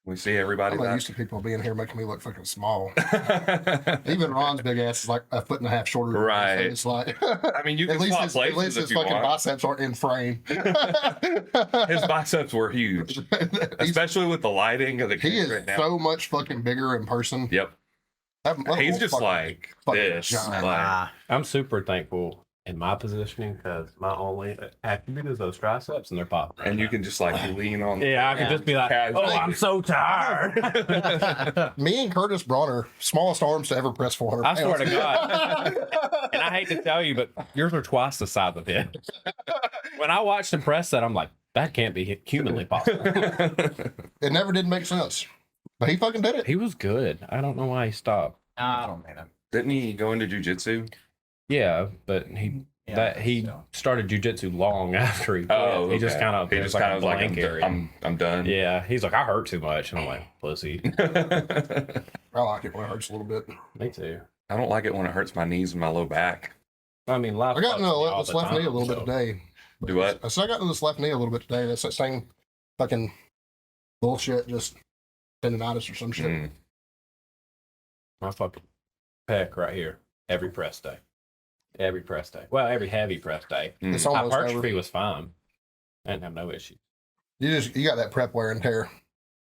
We see everybody. I'm not used to people being here making me look fucking small. Even Ron's big ass is like a foot and a half shorter. Right. So it's like, I mean, you can swap places at least his fucking biceps aren't in frame. His biceps were huge, especially with the lighting of the He is right now. so much fucking bigger in person. Yep. He's just like this. Like, I'm super thankful in my positioning because my only attribute is those triceps and they're popping. And you can just like lean on. Yeah, I can just be like, oh, I'm so tired. Me and Curtis Bronner, smallest arms to ever press 400 I pounds. swear to God. And I hate to tell you, but yours are twice the size of his. When I watched him press that, I'm like, that can't be humanly possible. It never did make sense. But he fucking did it. He was good. I don't know why he stopped. I don't know. Didn't he go into jujitsu? Yeah, but he started jujitsu long after he quit. Oh, okay. He just kind of like I'm done. Yeah, he's like, I hurt too much, and I'm like, pussy. I like it when it hurts a little bit. Me too. I don't like it when it hurts my knees and my low back. I mean, I got into this left knee a little bit today. Do what? So I got into this left knee a little bit today. That's that same fucking bullshit, just tendonitis or some shit. Mm. My fucking pec right here. Every press day. Every press day. Well, every heavy press day. It's My almost hypertrophy over. was fine. I didn't have no issue. You got that prep wear and tear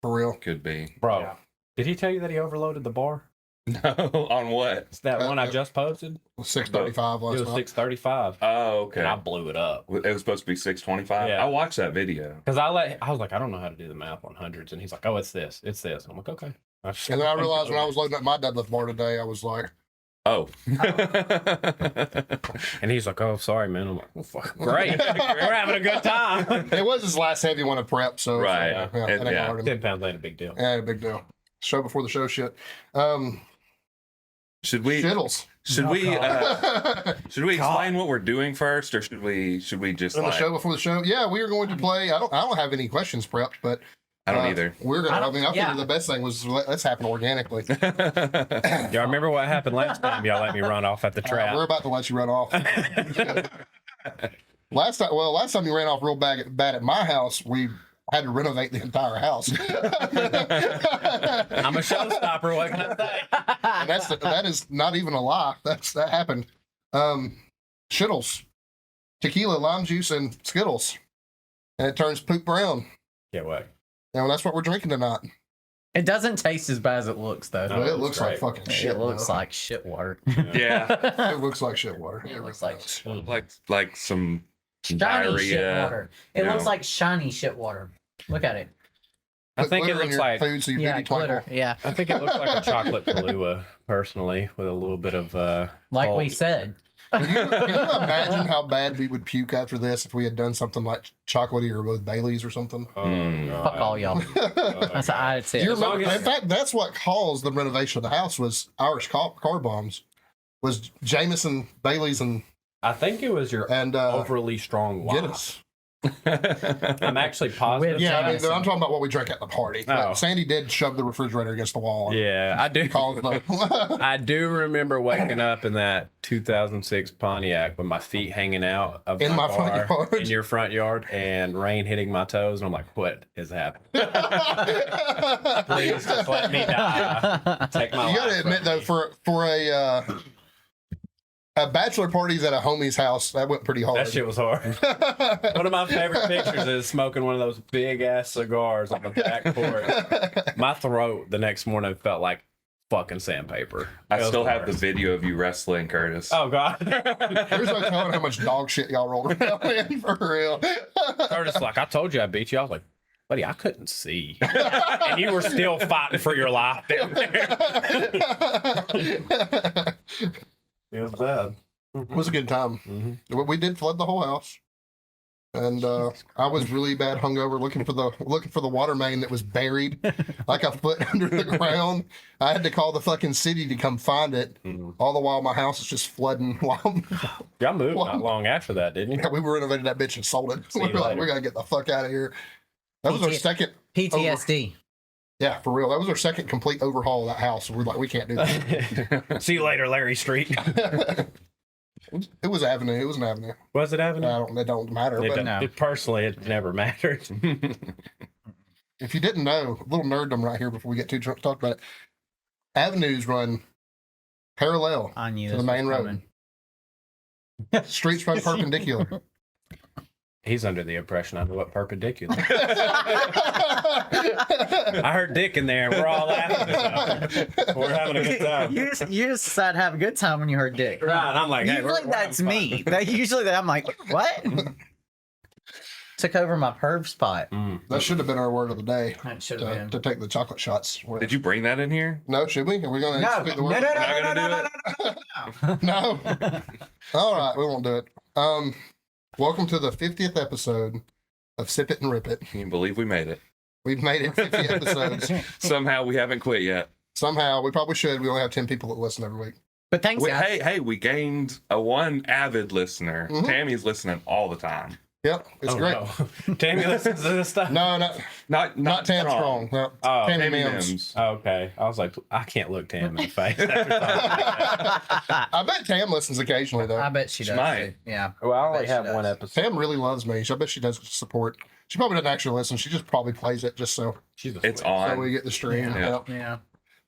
for real. Could be. Bro, Yeah. did he tell you that he overloaded the bar? No, on what? It's that one I just posted. 635 last It was night. 635. Oh, okay. And I blew it up. It was supposed to be 625. Yeah. I watched that video. Because I was like, I don't know how to do the math on hundreds. And he's like, oh, it's this. It's this. I'm like, okay. And then I realized when I was loading up my deadlift bar today, I was like, Oh. And he's like, oh, sorry, man. I'm like, well, fuck, great. We're having a good time. it was his last heavy one of prep, so Right. yeah, And it ain't yeah. hard him. 10 pounds ain't a big deal. Yeah, big deal. Show before the show shit. Should we Shittles. should we explain what we're doing first, or should we just On the like, show before the show? Yeah, we are going to play. I don't have any questions prepped, but I don't either. We're gonna. I yeah. figured the best thing was let's happen organically. Y'all remember what happened last time? Y'all let me run off at the trap. We're about to let you run off. Last time you ran off real bad at my house, we had to renovate the entire house. I'm a showstopper. What can I say? And that is not even a lie. That happened. Shittles, tequila, lime juice, and Skittles, and it turns poop brown. Yeah, what? And that's what we're drinking tonight. It doesn't taste as bad as it looks, though. No. But it it's looks great. like fucking shit. It looks though. like shit water. Yeah. It looks like shit water. It looks like like some shiny shit diarrhea. water. It you looks know. like shiny shit water. Look at it. I Put think it glitter in looks your like food so you Yeah, baby twinkle. glitter. Yeah, I think it looks like a chocolate Kahlua, personally, with a little bit of like we salt. said. Can you imagine how bad we would puke after this if we had done something like chocolatey or with Bailey's or something? Oh, Mm. God. Fuck all y'all. That's how I'd say Do you it. remember? long as- In fact, that's what caused the renovation of the house was Irish car bombs, was Jameson, Bailey's, and I think it was your overly strong wine. Guinness. I'm actually positive. Yeah, I mean, Jameson. I'm talking about what we drank at the party. Oh. Sandy did shove the refrigerator against the wall. Yeah, I do. I I do remember waking up in that 2006 Pontiac with my feet hanging out of In my front car yard. in your front yard and rain hitting my toes, and I'm like, "What is happening? Please just let me die. Take my You got to life admit from though, me." for a bachelor parties at a homie's house, that went pretty hard. That shit was hard. One of my favorite pictures is smoking one of those big ass cigars on the back porch. My throat the next morning felt like fucking sandpaper. I It was still the have the worst. video of you wrestling, Curtis. Oh God. There's no telling how much dog shit y'all rolled around in, for real. Curtis, like, I told you I beat you. I was like, buddy, I couldn't see. And you were still fighting for your life down there. It was bad. It was a good time. Mm-hmm. We did flood the whole house, and I was really bad hungover, looking for the water main that was buried like a foot under the ground. I had to call the fucking city to come find it. All the while, my house is just flooding. Y'all moved not long after that, didn't you? We renovated that bitch and sold it. See you We're like, later. we gotta get the fuck out of here. That was our second. PTSD. Yeah, for real. That was our second complete overhaul of that house. We're like, we can't do that. See you later, Larry Street. It was Avenue. It was an Avenue. Was it Avenue? It don't matter. But No. Personally, it never mattered. if you didn't know, a little nerddom right here before we get too drunk to talk about it. Avenues run parallel I knew to the this main was road. coming. Streets run perpendicular. He's under the impression I know what perpendicular. I heard Dick in there. We're all laughing. We're having a good time. You just decided to have a good time when you heard Dick. Right. I'm like, hey, Usually that's me. I'm like, what? Took over my perv spot. That should have been our word of the day. That should have been. To take the chocolate shots. Did you bring that in here? No, should we? Are we going to No, speak the no, word? no, Not gonna do it. No. All right, we won't do it. Welcome to the 50th episode of Sip It and Rip It. Can you believe we made it? We've made it 50 episodes. Somehow we haven't quit yet. Somehow, we probably should. We only have 10 people that listen every week. But thanks, guys. Hey, we gained a one avid listener. Mhm. Tammy's listening all the time. Yep, it's great. No. Tammy listens to this stuff. No, Not Tam Strong. No, Oh, Tammy Tammy Mims. Mims. Okay. I was like, I can't look Tam in the face. after talking about that. I bet Tam listens occasionally, though. I bet she She does. might. Too. Yeah. Well, I only Bet she have does. one episode. Tam really loves me. I bet she does support. She probably doesn't actually listen. She just probably plays it just so, She's a It's sweet. on. we get the stream. Yeah. Yep. Yeah.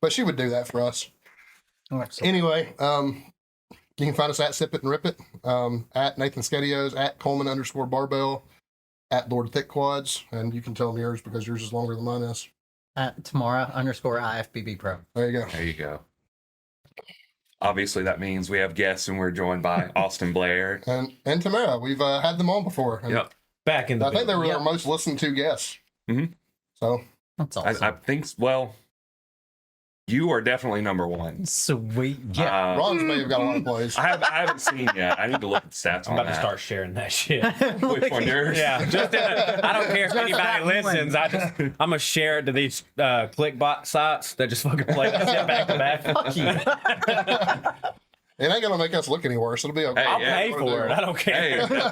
But she would do that for us. Oh, Anyway, you can find us at Sip It and Rip It, at Nathan Skedios, at Coleman_Barbell, at Lord Thick Quads, and you can tell them yours because yours is longer than mine is. Tamara_IFBB Pro. There you go. There you go. Obviously, that means we have guests, and we're joined by Austin Blair. And Tamara, we've had them on before. And Yep. Back in the I think they were Yep. our most listened to guests. Mhm. So That's awesome. I think, well, you are definitely number one. Sweet. Yeah. Ron's may have got a lot of plays. I haven't seen yet. I need to look at the stats I'm on about to that. start sharing that shit. Which one, yours? Yeah, just I don't care if Just anybody that one. listens. I'm gonna share it to these clickbot sites that just fucking play that shit back to back. Fuck you. It ain't gonna make us look any worse. It'll be okay. Hey, I'll yeah, pay for it. I don't care. Hey,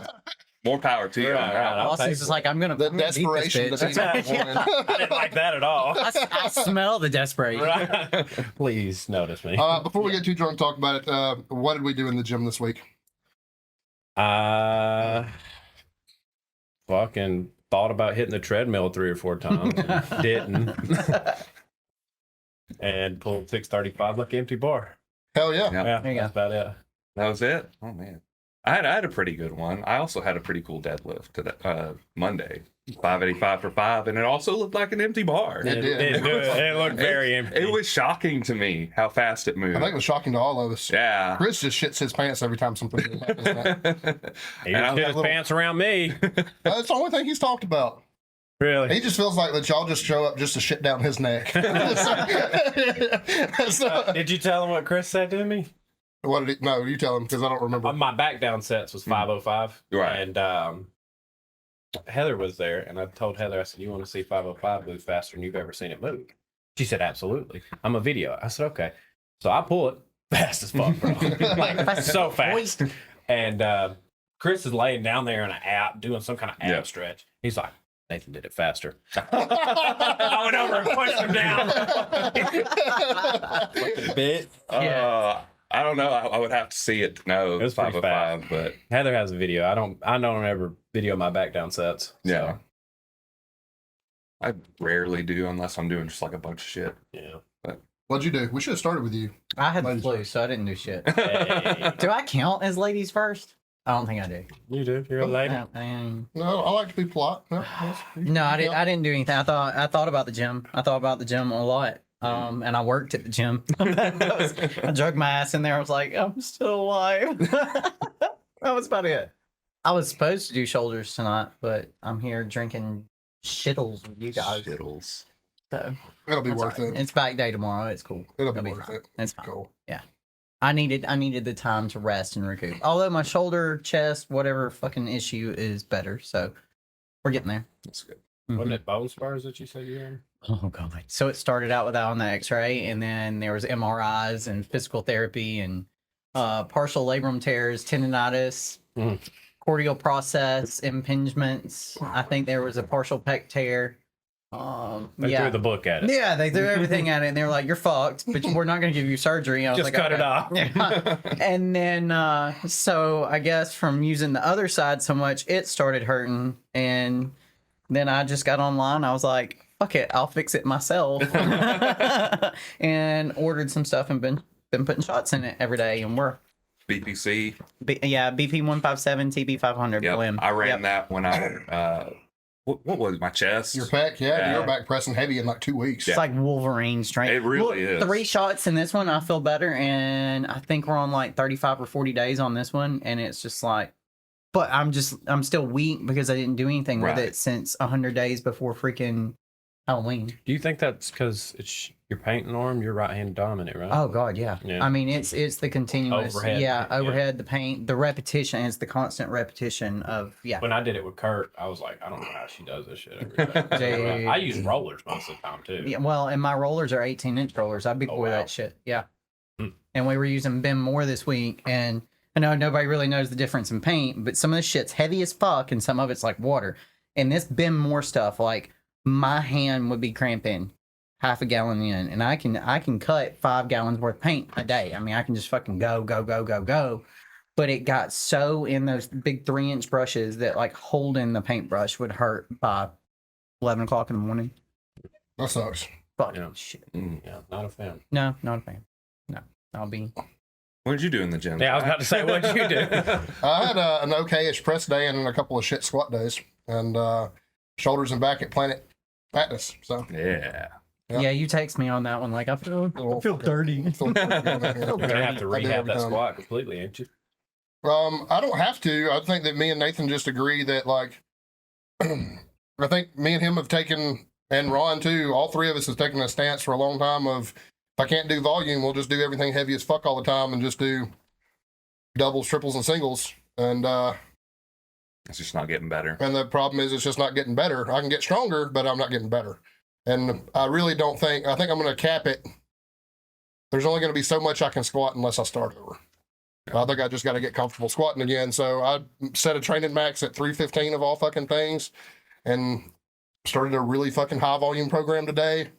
more power to you. Right, right. I'll pay Austin's just for like, I'm gonna The beat this desperation bitch. that he's I didn't like that at all. I smell the desperation. Right? Please notice me. Before we get too drunk, talk about it. What did we do in the gym this week? Fucking thought about hitting the treadmill 3 or 4 times and didn't. And pulled 635 like empty bar. Hell yeah. Yeah. Yeah, There you that's about it. That was it. Oh man, I had a pretty good one. I also had a pretty cool deadlift to Monday, 585 for 5, and it also looked like an empty bar. It did. It looked very empty. It was shocking to me how fast it moved. I think it was shocking to all of us. Yeah. Chris just shits his pants every time something good happens. He And I didn't get his little- pants around me. That's the only thing he's talked about. Really? He just feels like that y'all just show up just to shit down his neck. So- Did you tell him what Chris said to me? what did he? No, you tell him because I don't remember. My back down sets was 505. Right. And Heather was there, and I told Heather, I said, "You want to see 505 move faster than you've ever seen it move?" She said, "Absolutely." I'm a video. I said, "Okay." So I pull it fast as fuck, bro. Like so fast. And Chris is laying down there in an app doing some kind of app stretch. He's like, "Nathan did it faster." I went over and pushed him down. Bitch. I don't know. I would have to see it to know It was pretty 505, but Heather has a video. I don't ever video my back down sets. So, yeah. I rarely do unless I'm doing just like a bunch of shit. yeah. What'd you do? We should have started with you. I had the Ladies flu, first. so I didn't do shit. Hey, Do I count as ladies first? I don't think I do. you do. You're a lady. No, I like to be polite. No, No, I didn't. I didn't do anything. I thought about the gym. I thought about the gym a lot. And I worked at the gym. I drug my ass in there. I was like, I'm still alive. That was about it. I was supposed to do shoulders tonight, but I'm here drinking shittles with you guys. Shittles. So It'll be that's worth all right. it. It's back day tomorrow. It's cool. It'll be It'll be worth fine. it. It's fine. Cool. I needed the time to rest and recoup. Although my shoulder, chest, whatever fucking issue is better. So we're getting there. That's good. Wasn't it bone spurs that you said you had? Oh god. So it started out with that on the X-ray, and then there was MRIs and physical therapy and partial labrum tears, tendonitis, Mhm. cortial process, impingements. I think there was a partial pec tear. They Yeah. threw the book at it. Yeah, they threw everything at it, and they were like, "You're fucked, but we're not going to give you surgery." I was Just like, cut it "Okay." off. Yeah. And then, so I guess from using the other side so much, it started hurting, and then I just got online. I was like, fuck it, I'll fix it myself. And ordered some stuff and been putting shots in it every day, and we're BPC. BP 157 TB 500 Yep. Blim. I ran that when I what was it, my chest? Your back, Yeah. your back pressing heavy in like 2 weeks. It's like Wolverine strength. It really is. 3 shots in this one, I feel better, and I think we're on like 35 or 40 days on this one, and it's just like, but I'm still weak because I didn't do anything with Right. it since 100 days before freaking Halloween. Do you think that's because it's your painting arm? You're right-hand dominant, right? Oh God, yeah. Yeah. I mean, it's the continuous, Overhead, yeah, yeah. overhead, the paint, the repetition. It's the constant repetition of, yeah. When I did it with Kurt, I was like, I don't know how she does this shit every day. Dude. I use rollers most of the time too. Yeah, well, and my rollers are 18-inch rollers. I big Oh, boy wow. that shit. Yeah. Hmm. And we were using BIM more this week, and I know nobody really knows the difference in paint, but some of this shit's heavy as fuck, and some of it's like water. And this BIM more stuff, like my hand would be cramping half a gallon in, and I can cut 5 gallons worth of paint a day. I mean, I can just fucking go. But it got so in those big 3-inch brushes that like holding the paintbrush would hurt by 11 o'clock in the morning. That sucks. Fucking Yeah. shit. Yeah, not a fan. No, not a fan. No, I'll be. What did you do in the gym? Yeah, I was about to say, what'd you do? I had an okay-ish press day and a couple of shit squat days, and shoulders and back at Planet Fatness. So Yeah. Yeah. Yeah, you text me on that one. Like I feel dirty. I feel pretty good in there. You're gonna have to I do rehab every that time. squat completely, ain't you? I don't have to. I think that me and Nathan just agree that, like, I think me and him have taken, and Ron too, all 3 of us have taken a stance for a long time of, if I can't do volume, we'll just do everything heavy as fuck all the time and just do doubles, triples, and singles. And It's just not getting better. and the problem is it's just not getting better. I can get stronger, but I'm not getting better. And I really don't think, I think I'm going to cap it. There's only going to be so much I can squat unless I start over. I think I just got to get comfortable squatting again. So I set a training max at 315 of all fucking things, and started a really fucking high volume program today.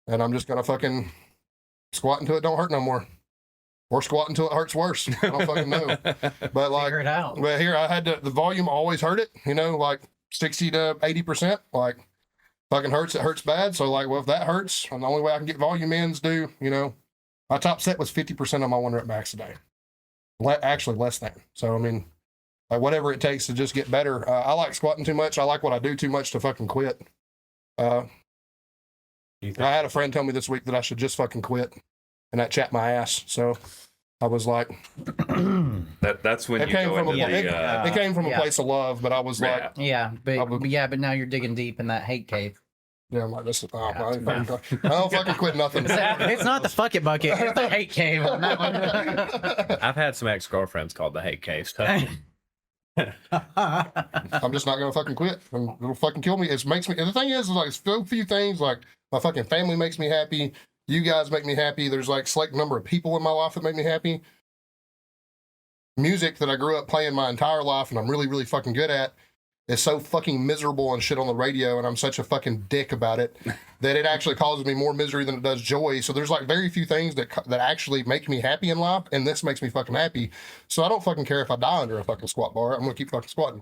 And I'm just going to fucking squat until it don't hurt no more. Or squat until it hurts worse. I don't fucking know. But like, Figure it out. but here I had to, the volume always hurt it, you know, like 60 to 80%. Like, fucking hurts, it hurts bad. So like, well, if that hurts, and the only way I can get volume in is do, you know, my top set was 50% on my 1 rep max today. Actually less than. So, I mean, like whatever it takes to just get better. I like squatting too much. I like what I do too much to fucking quit. Do you think I had a friend tell me this week that I should just fucking quit, and that chapped my ass. So I was like, That's when It you came go from a- into the it- it came from a Yeah. place of love, but I was Yeah. like, Yeah, I would- but now you're digging deep in that hate cave. yeah, I'm like, this is, I don't fucking quit nothing. It's not the fuck it bucket. It's the hate cave on that one. I've had some ex-girlfriends called the hate cave stuff. I'm just not gonna fucking quit. It'll fucking kill me. It makes me. And the thing is like so few things. Like my fucking family makes me happy. You guys make me happy. There's like select number of people in my life that make me happy. Music that I grew up playing my entire life and I'm really, really fucking good at is so fucking miserable and shit on the radio, and I'm such a fucking dick about it that it actually causes me more misery than it does joy. So there's like very few things that actually make me happy in life, and this makes me fucking happy. So I don't fucking care if I die under a fucking squat bar. I'm gonna keep fucking squatting.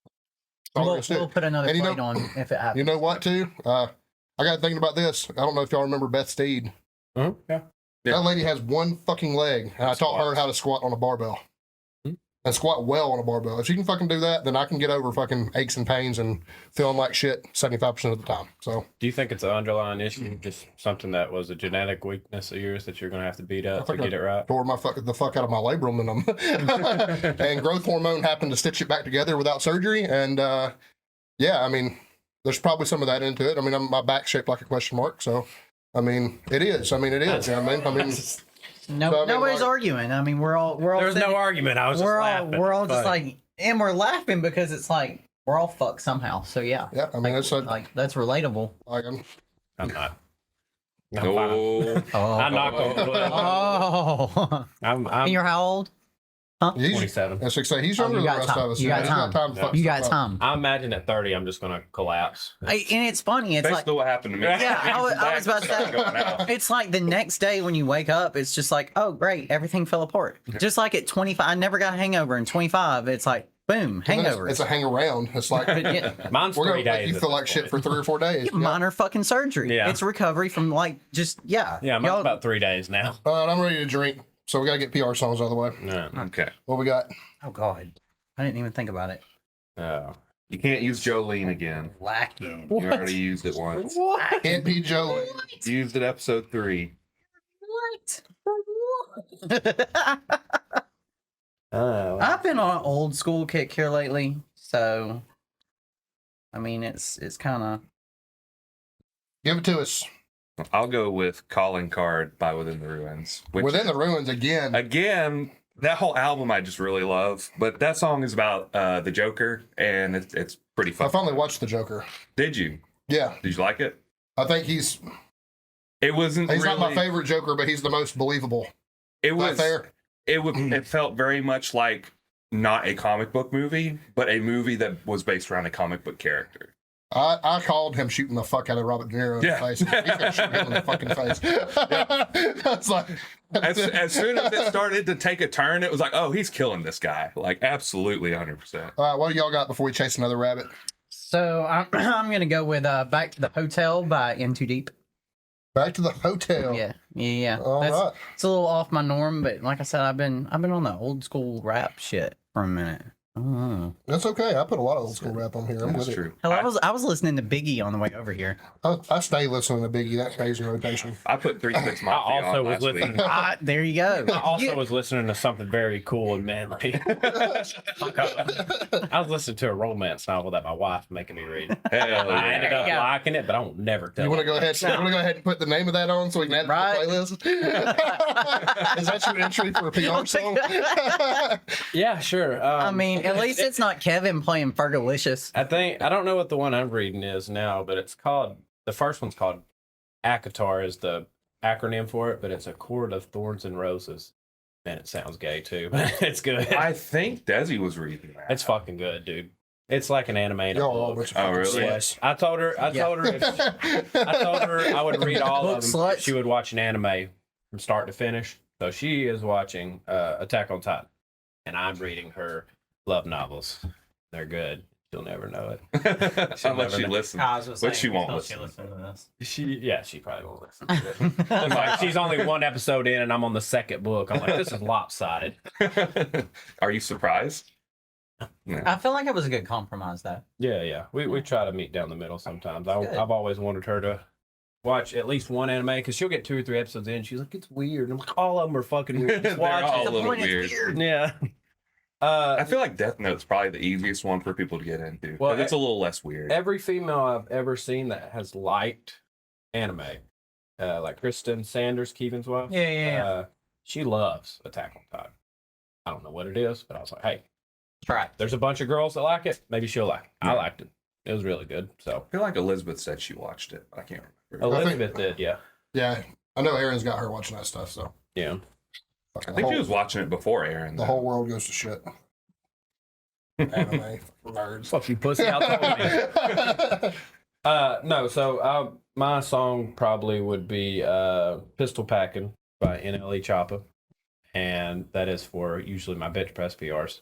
That's all I'm We'll, gonna do. we'll put another And you plate know- on if it happens. You know what, too? I got thinking about this. I don't know if y'all remember Beth Steed. Yeah. Yeah. That lady has one fucking leg, and I taught her how to squat on a barbell. And squat well on a barbell. If she can fucking do that, then I can get over fucking aches and pains and feeling like shit 75% of the time. So Do you think it's an underlying issue, just something that was a genetic weakness of yours that you're going to have to beat up to think get it right? tore the fuck out of my labrum, and and growth hormone happened to stitch it back together without surgery. And yeah, I mean, there's probably some of that into it. I mean, my back's shaped like a question mark. So, I mean, it is. I mean, it is. You know what I mean, No, So, I mean, nobody's like- arguing. I mean, we're all There's sitting- no argument. I was just we're all laughing. we're all just Funny. like, and we're laughing because it's like we're all fucked somehow. So yeah, yeah. I mean, it's like that's relatable. like I'm not. I'm fine. Oh, Oh, I knocked on wood. oh. I'm And you're how old? he's, 27. as I say, he's Oh, younger you than the got rest time. of us. You got He's time. to fuck You stuff got up. time. I imagine at 30, I'm just going to collapse. And it's funny. It's like basically what happened to me. Yeah, I was about to say. Going out. it's like the next day when you wake up, it's just like, oh great, everything fell apart. Just like at 25, I never got a hangover. In 25, it's like Boom, And then hangover. It's a hang around. It's like Yeah, Mine's we're 3 gonna make days. you at feel this like shit point. for 3 or 4 days. Yeah. minor fucking surgery. Yeah. It's recovery from like just Yeah, mine's y'all- about 3 days now. All right, I'm ready to drink. So we gotta get PR songs out of the way. Yeah. Okay. What we got? Oh God, I didn't even think about it. You can't use Jolene again. Lacking. You already used it once. What? Can't be Joey. You used it episode 3. What? I've been on an old school kick here lately, so I mean it's kind of Give it to us. I'll go with Calling Card by Within the Ruins. Which Within the Ruins again. again, that whole album I just really love. But that song is about the Joker, and it's pretty I fun. finally watched The Joker. Did you? Yeah, Did you like it? I think he's It wasn't. not my really- favorite Joker, but he's the most believable. It Is that was. fair? It felt very much like not a comic book movie, but a movie that was based around a comic book character. I called him shooting the fuck out of Robert De Niro in Yeah. the face. He's gonna shoot him in the fucking face. That's like As soon as it started to take a turn, it was like, oh, he's killing this guy. Like, absolutely 100%. All right, what do y'all got before we chase another rabbit? so. I'm gonna go with "Back to the Hotel" by In Too Deep. Back to the hotel. Yeah. All right. It's a little off my norm, but like I said, I've been on the old school rap shit for a minute. Oh. That's okay. I put a lot of old school rap on here. I'm That's with true. Hell, I was listening to Biggie on the way over here. it. I stay listening to Biggie. That stays in rotation. I put 3 6 Mafia also on was last listening- week. There you go. I also You- was listening to something very cool and manly. I was listening to a romance novel that my wife was making me read. Hell I ended yeah. up Yeah. liking it, but I won't never tell You want to her. go ahead? You want to go ahead and put the name of that on so we can add it Right. to the playlist? Is that your entry for a PR song? Yeah, sure. I mean, at least it's not Kevin playing Fergalicious. I don't know what the one I'm reading is now, but it's called, the first one's called ACOTAR is the acronym for it, but it's a Court of Thorns and Roses. Man, it sounds gay too, but it's good. I think Desi was reading that. It's fucking good, dude. It's like an animated Y'all are a book. bunch of Oh, fucking really? sluts. I told her I told her I would read all Book of them sluts. if she would watch an anime from start to finish. So she is watching Attack on Titan, and I'm reading her love novels. They're good. She'll never know it. Unless she never- listens. But she won't listen. She probably won't listen to it. It's like she's only one episode in, and I'm on the second book. I'm like, this is lopsided. Are you surprised? No. I feel like it was a good compromise, though. Yeah. We try to meet down the middle sometimes. Good. I've always wanted her to watch at least one anime because she'll get 2 or 3 episodes in. She's like, it's weird. I'm like, all of them are fucking weird. Just They're watch all it. a little weird. Yeah. I feel like Death Note's probably the easiest one for people to get into. Well, Well, it's a little less weird. Every female I've ever seen that has liked anime, like Kristen Sanders, Keevan's wife, Yeah. she loves Attack on Titan. I don't know what it is, but I was like, hey, Right. there's a bunch of girls that like it. Maybe she'll like it. I Yeah. liked it. It was really good. So I feel like Elizabeth said she watched it. I can't remember. Elizabeth did, yeah. Yeah, I know Aaron's got her watching that stuff. So Yeah. I think she was watching it before Aaron. the whole world goes to shit. Anime nerds. Fuck you, pussy. I'll tell me. No, so my song probably would be Pistol Packin' by NLE Choppa. And that is for usually my bench press PRs.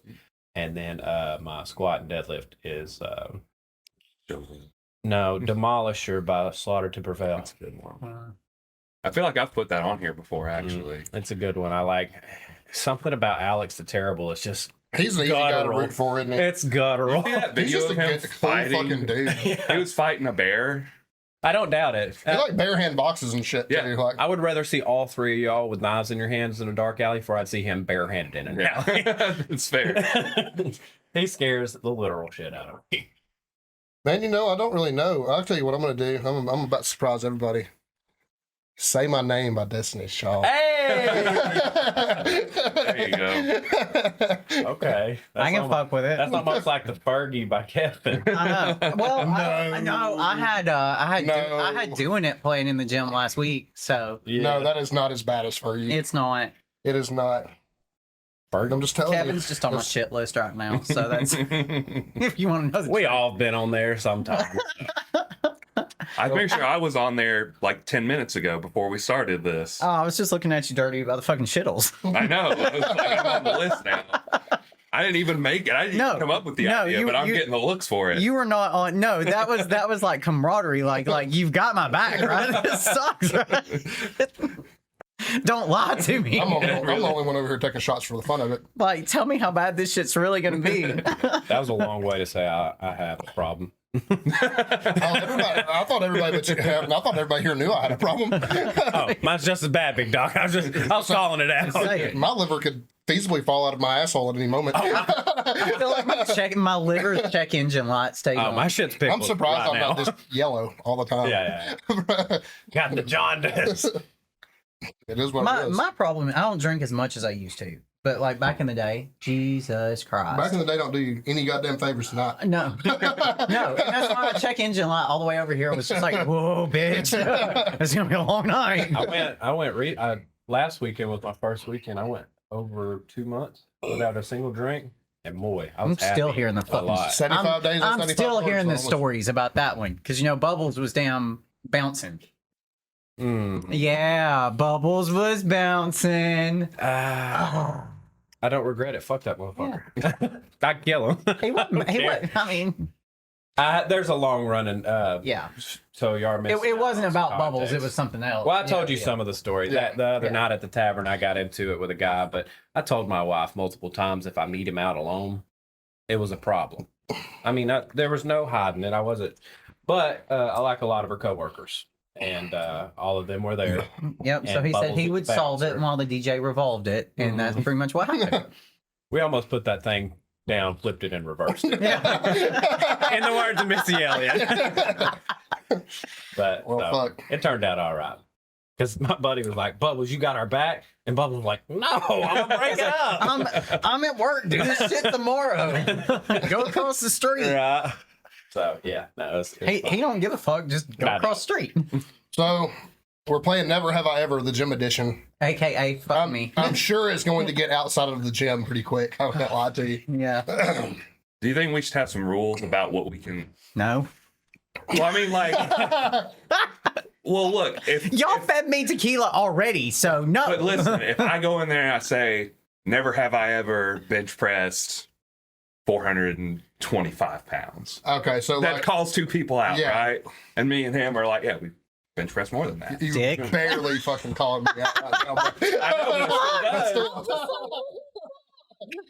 And then my squat and deadlift is Demolisher by Slaughter to Prevail. That's a good one. I feel like I've put that on here before, actually. It's a good one. I like something about Alex the Terrible. It's just He's an easy guy to Guttural. root for, isn't he? it's guttural. See that He's video just a of him good, cool fighting? fucking dude. He was fighting a bear. I don't doubt it. He like bare hand boxes and shit. Yeah. Too. Like, I would rather see all 3 of y'all with knives in your hands in a dark alley before I'd see him barehanded in an alley. It's fair. He scares the literal shit out of me. man, you know, I don't really know. I'll tell you what I'm gonna do. I'm about to surprise everybody. Say My Name by Destiny's Child. Hey! There you go. Okay. I can fuck with it. That's almost like the Fergie by Kevin. I know. Well, I No. know. I had No. doing it playing in the gym last week, so No, that is not as bad as Fergie. it's not. It is not. I'm just telling Kevin's you. just on my shit list right now, so that's if you want to know. The We truth. all been on there sometime. I make sure I was on there like 10 minutes ago before we started this. Oh, I was just looking at you dirty about the fucking shittles. I know. I was like, I'm on the list now. I didn't even make it. I didn't even come up with the idea, but I'm getting the looks for it. You were not on. No, that was like camaraderie. Like you've got my back, right? It sucks, right? Don't lie to me. I'm the only one over here taking shots for the fun of it. Like, tell me how bad this shit's really gonna be. That was a long way to say I have a problem. I thought everybody here knew I had a problem. Oh, mine's just as bad, big dog. I was calling it out. My liver could feasibly fall out of my asshole at any moment. I feel like my liver's check engine light stayed on. My shit's pickled. I'm surprised right I'm not just yellow all the time. Yeah. Got the jaundice. It is what it is. My problem, I don't drink as much as I used to. But like back in the day, Jesus Christ. Back in the day, don't do you any goddamn favors tonight. No. No. And that's why my check engine light all the way over here was just like, whoa, bitch. It's going to be a long night. Last weekend was my first weekend. I went over 2 months without a single drink. And boy, I'm still hearing the fucking 75 days. I'm still hearing the stories about that one. Because, Bubbles was damn bouncing. Yeah, Bubbles was bouncing. I don't regret it. Fuck that motherfucker. Yeah. I'd kill him. He wasn't. I mean, there's a long running. Yeah. So you are missing. It wasn't about context. Bubbles. It was something else. Well, I told you some of the story. The other night at the tavern, I got into it with a guy, but I told my wife multiple times if I meet him out alone, it was a problem. I mean, there was no hiding it. I wasn't. But I like a lot of her coworkers. And all of them were there. Yep. So he said he would solve it while the DJ revolved it, and that's pretty much what happened. We almost put that thing down, flipped it, and reversed it. In the words of Missy Elliott. But it turned out all right. Because my buddy was like, "Bubbles, you got our back," and Bubbles was like, "No, I'm gonna break it up. I'm at work. Do this shit tomorrow. Go across the street." Right. So yeah, he don't give a fuck. Just go across the street. So we're playing Never Have I Ever, the gym edition. AKA fuck me. I'm sure it's going to get outside of the gym pretty quick. I can't lie to you. Yeah. Do you think we should have some rules about what we can? No. Well, I mean, like. Well, look, y'all fed me tequila already, so no. But listen, if I go in there and I say, "Never have I ever bench pressed 425 pounds." Okay, so that calls two people out, right? And me and him are like, "Yeah, we bench press more than that." You Dick. barely fucking calling me out right now. I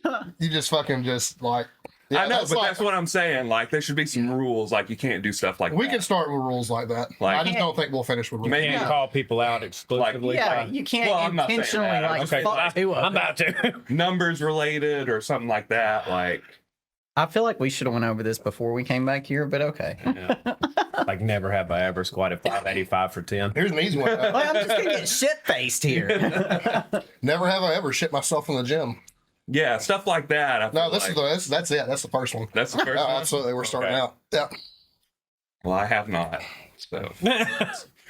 know, you just fucking like. Yeah, I know, but that's what I'm saying. Like, there should be some rules. Like, you can't do stuff like that. We can start with rules like that. Like, I just don't think we'll finish with rules. You can't call people out exclusively. You can't intentionally fuck people up. I'm about to. Numbers related or something like that. Like, I feel like we should have went over this before we came back here, but okay. Yeah. Like, never have I ever squatted 585 for 10. Here's an easy one. Well, I'm just gonna get shit faced here. Never have I ever shit myself in the gym. Yeah, stuff like that. No, that's it. That's the first one. That's the first one? Absolutely. We're starting out. Yeah. Well, I have not. So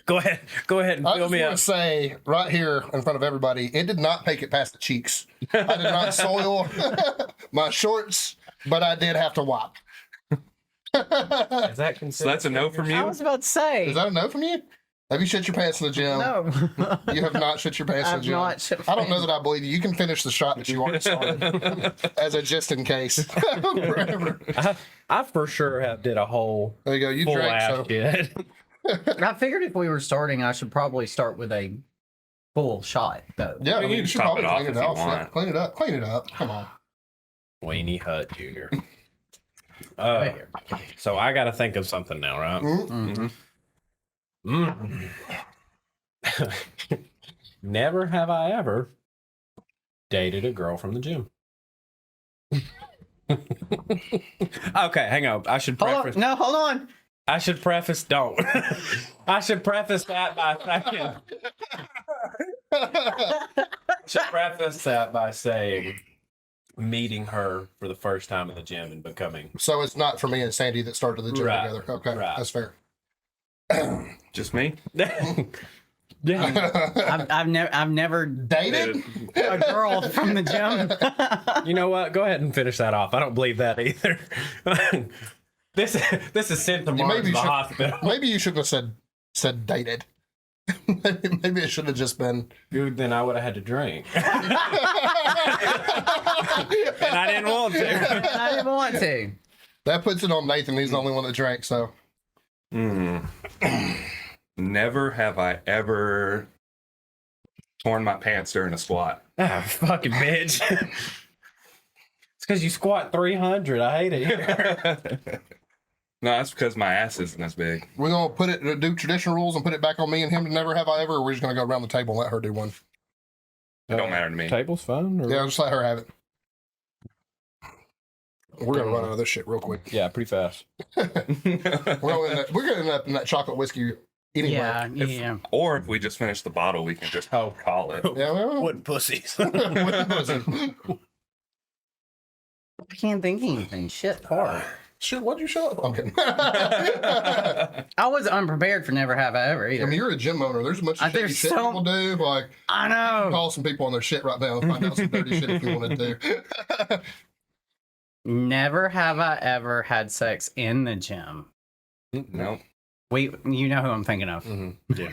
Go ahead and fill me up. I just want to say right here in front of everybody, it did not make it past the cheeks. I did not soil my shorts, but I did have to wipe. Is that so that's a no from you? I was about to say. Is that a no from you? Have you shit your pants in the gym? No. You have not shit your pants in the gym. Not shit I don't know that I believe you. You can finish the shot that you already started as a just in case. I for sure did a whole there you go. You full drank, ass so. shit. I figured if we were starting, I should probably start with a full shot, though. Yeah, You can should top probably it off clean if it you off. want. Yeah, clean it up. Clean it up. Come on. Weenie Hut Jr. So I got to think of something now, right? Mm-hmm. Never have I ever dated a girl from the gym. Okay, hang on. I should preface. Hold on. I should preface. Don't. I should preface that by saying. Should preface that by saying, meeting her for the first time in the gym and becoming. So it's not for me and Sandy that started the gym Right. together. Okay, Right. that's fair. Just me? Yeah. I've never Dated? a girl from the gym. You know what? Go ahead and finish that off. I don't believe that either. This is sent tomorrow to the hospital. Maybe you shouldn't have said dated. Maybe it should have just been. Dude, then I would have had to drink. And I didn't want to. I didn't want to. That puts it on Nathan. He's the only one that drank. So Never have I ever torn my pants during a squat. Ah, fucking bitch. It's because you squat 300. I hate it here. No, that's because my ass isn't as big. we're gonna do traditional rules and put it back on me and him to never have I ever. Or we're just gonna go around the table and let her do one. It don't matter to me. Table's fun? Or? Yeah, just let her have it. We're gonna run out of this shit real quick. Yeah, pretty fast. We're gonna end up in that chocolate whiskey anyway. Yeah. Or if we just finish the bottle, we can just call it. Yeah, well, What pussies. I I can't think of anything. Shit, hard. Shit, why'd you show up? I'm kidding. I was unprepared for never have I ever I either. mean, you're a gym owner. There's a bunch of shady There's shit so- people do. Like, I know. call some people on their shit right now and find out some dirty shit if you wanted to. Never have I ever had sex in the gym. Nope. You know who I'm thinking of. Yeah.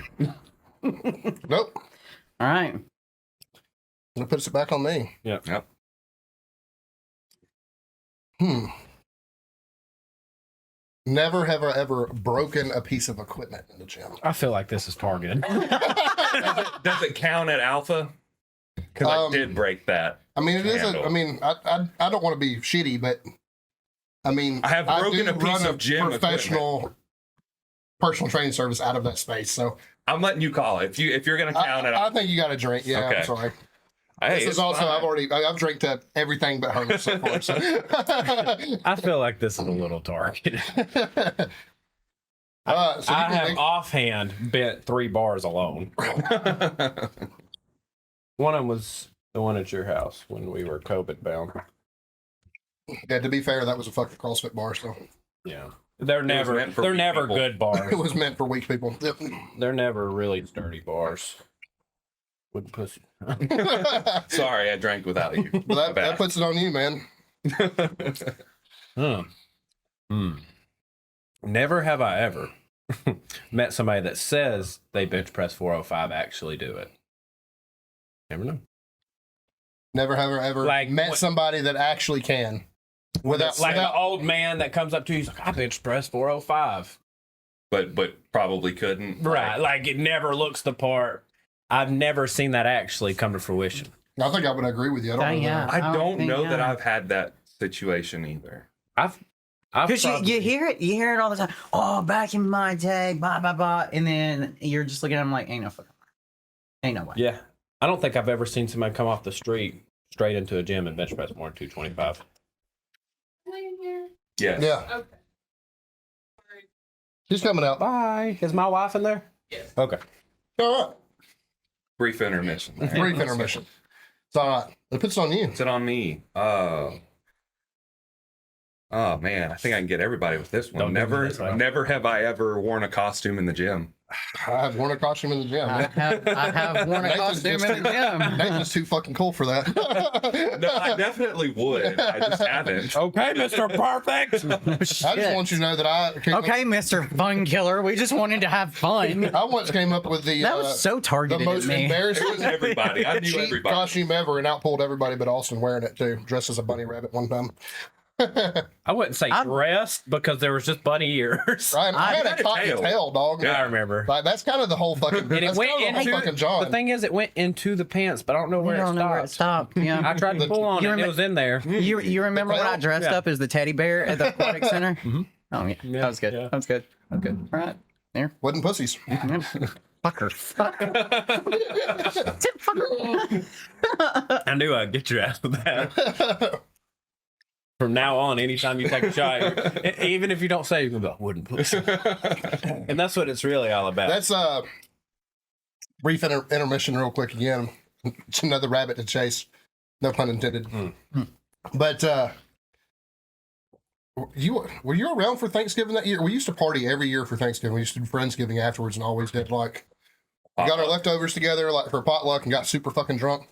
Nope. All right. It puts it back on me. Yep. Never have I ever broken a piece of equipment in the gym. I feel like this is targeted. Does it count at Alpha? Because I did break that. I mean, it is. Handle. I mean, I don't want to be shitty, but I mean, I have broken do a piece run of gym professional personal training service out of that space. So I'm letting you call it. If you're gonna count it, I think you got to drink. Yeah, Okay. I'm sorry. hey, This is it's also fine. I've drank to everything but her so far. So. I feel like this is a little targeted. So I you can have think- offhand bent 3 bars alone. One of them was the one at your house when we were COVID bound. Yeah, to be fair, that was a fucking CrossFit bar, so Yeah. They're never meant for they're weak never people. good it bars. was meant for weak people. Yep. They're never really sturdy bars. With pussy. Sorry, I drank without you. Well, My that bad. puts it on you, man. Never have I ever met somebody that says they bench press 405 actually do it. Never know. Never have I ever Like, met what- somebody that actually can. Without, Like an without old man that comes up to you, he's like, I bench press 405. but probably couldn't. Right. Like it never looks the part. I've never seen that actually come to fruition. I think I would agree with you. I don't know. Yeah. that. I I don't don't think, know that yeah. I've had that situation either. I've Because you probably- hear it all the time. Oh, back in my day, blah blah blah, and then you're just looking at them like, ain't no fucking, ain't no way. Yeah. I don't think I've ever seen somebody come off the street straight into a gym and bench press more than 225. Yes. Yeah. She's coming out. Bye. Is my wife in there? Yes. Okay. All right. Brief intermission. there. Brief intermission. It's all right. It puts it on you. It's it on me. Oh man, I think I can get everybody with this one. Don't do Never, this, right? never have I ever worn a costume in the gym. I have worn a costume in the gym. I have worn a Nathan's costume just- in the gym. Nathan's too fucking cool for that. No, I definitely would. I just haven't. Okay, Mr. Perfect. I just want you to know that Okay, Mr. Fun Killer. We just wanted to have fun. I once came up with the That was so the targeted at most me. embarrassing Everybody, I knew cheap everybody. costume ever, and outpulled everybody but Austin wearing it too, dressed as a bunny rabbit one time. I wouldn't say dressed because there was just bunny ears. Right? I had had a a cotton tail. tail, dog. Yeah, I remember. Like that's kind of the whole fucking. And it That's went kind of the into whole fucking John. the thing is, it went into the pants, but I don't know You where don't it know where it stopped. stopped. Yeah. I tried to pull on You it, and it remem- was in there. You remember when I dressed Yeah. up as the teddy bear at the aquatic center? Mhm. Oh yeah. Yeah, That was good. yeah. That was good. That was good. All right. There. Wasn't pussies. Yep. Fucker. Fucker. I knew I'd get your ass with that. From now on, anytime you take a shot, even if you don't say, you're gonna be like, wouldn't pussy. And that's what it's really all about. That's brief intermission, real quick again. It's another rabbit to chase. No pun intended. But were you around for Thanksgiving that year? We used to party every year for Thanksgiving. We used to do Friendsgiving afterwards, and always did like we got our leftovers together like for potluck and got super fucking drunk.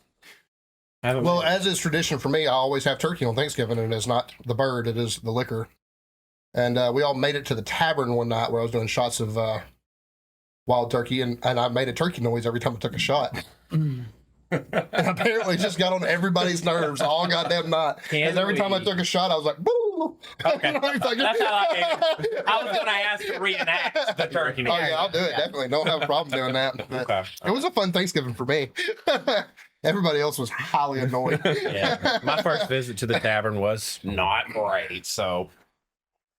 Well, as is tradition for me, I always have turkey on Thanksgiving, and it's not the bird; it is the liquor. And we all made it to the tavern one night where I was doing shots of wild turkey, and I made a turkey noise every time I took a shot. And apparently it just got on everybody's nerves all goddamn night. Because every time I took a shot, I was like, boo. Okay. Like, That's how I am. I was going to ask to reenact the turkey. oh, yeah, I'll do it. Definitely. Don't have a problem doing that. But Okay. it was a fun Thanksgiving for me. Everybody else was highly annoyed. Yeah. My first visit to the tavern was not great, so.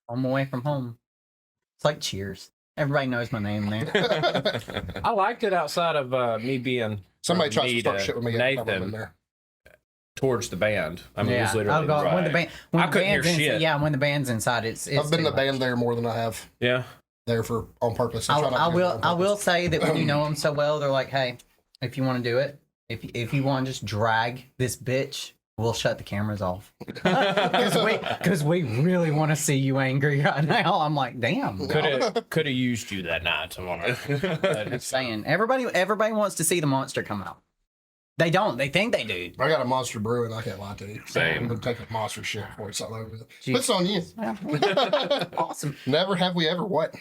I'm away from home. It's like Cheers. Everybody knows my name there. I liked it outside of me being Somebody tries to me start shit with me every time I'm in Nathan there. towards the band. I mean, it was yeah, literally when the right. when I the couldn't hear band's shit. yeah, when the band's inside, it's I've been too the band much. there more than I have Yeah. there for on purpose. try not to I go there will on I will purpose. say that when you know them so well, they're like, hey, if you want to do it, if you want to just drag this bitch, we'll shut the cameras off because we really want to see you angry right now. I'm like, damn. Could have used you that night tomorrow. Just saying, everybody wants to see the monster come out. They don't. They think they do. I got a monster brew, and I can't lie to you. Same. I'm gonna take a monster shit before it's all over with. Jeez. What's on you? Awesome. Never have we ever what?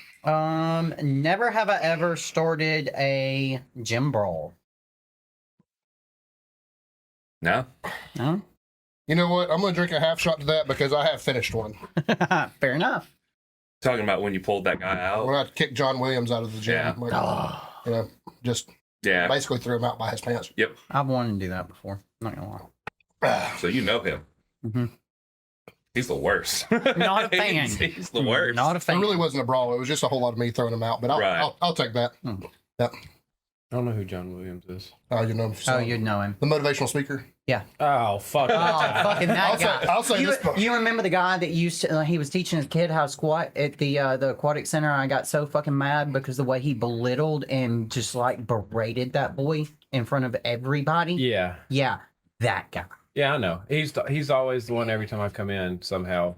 Never have I ever started a gym brawl. No. No. You know what? I'm gonna drink a half shot to that because I have finished one. Fair enough. Talking about when you pulled that guy When out. I kicked John Williams out of the gym, Yeah. like, Oh, you know, just Yeah. basically threw him out by his pants. I've wanted to do that before. Not gonna lie. So you know him. Mhm. He's the worst. Not a fan. He's the worst. Not a It fan. really wasn't a brawl. It was just a whole lot of me throwing him out. But I'll, Right. I'll take that. I don't know who John Williams is. You know, Oh, you'd know him. the motivational speaker. Oh, fuck. Oh, fucking that guy. I'll say you, this much. you remember the guy that used to, he was teaching his kid how to squat at the aquatic center? I got so fucking mad because the way he belittled and just like berated that boy in front of everybody. Yeah. Yeah, that guy. Yeah, I know. He's always the one every time I come in somehow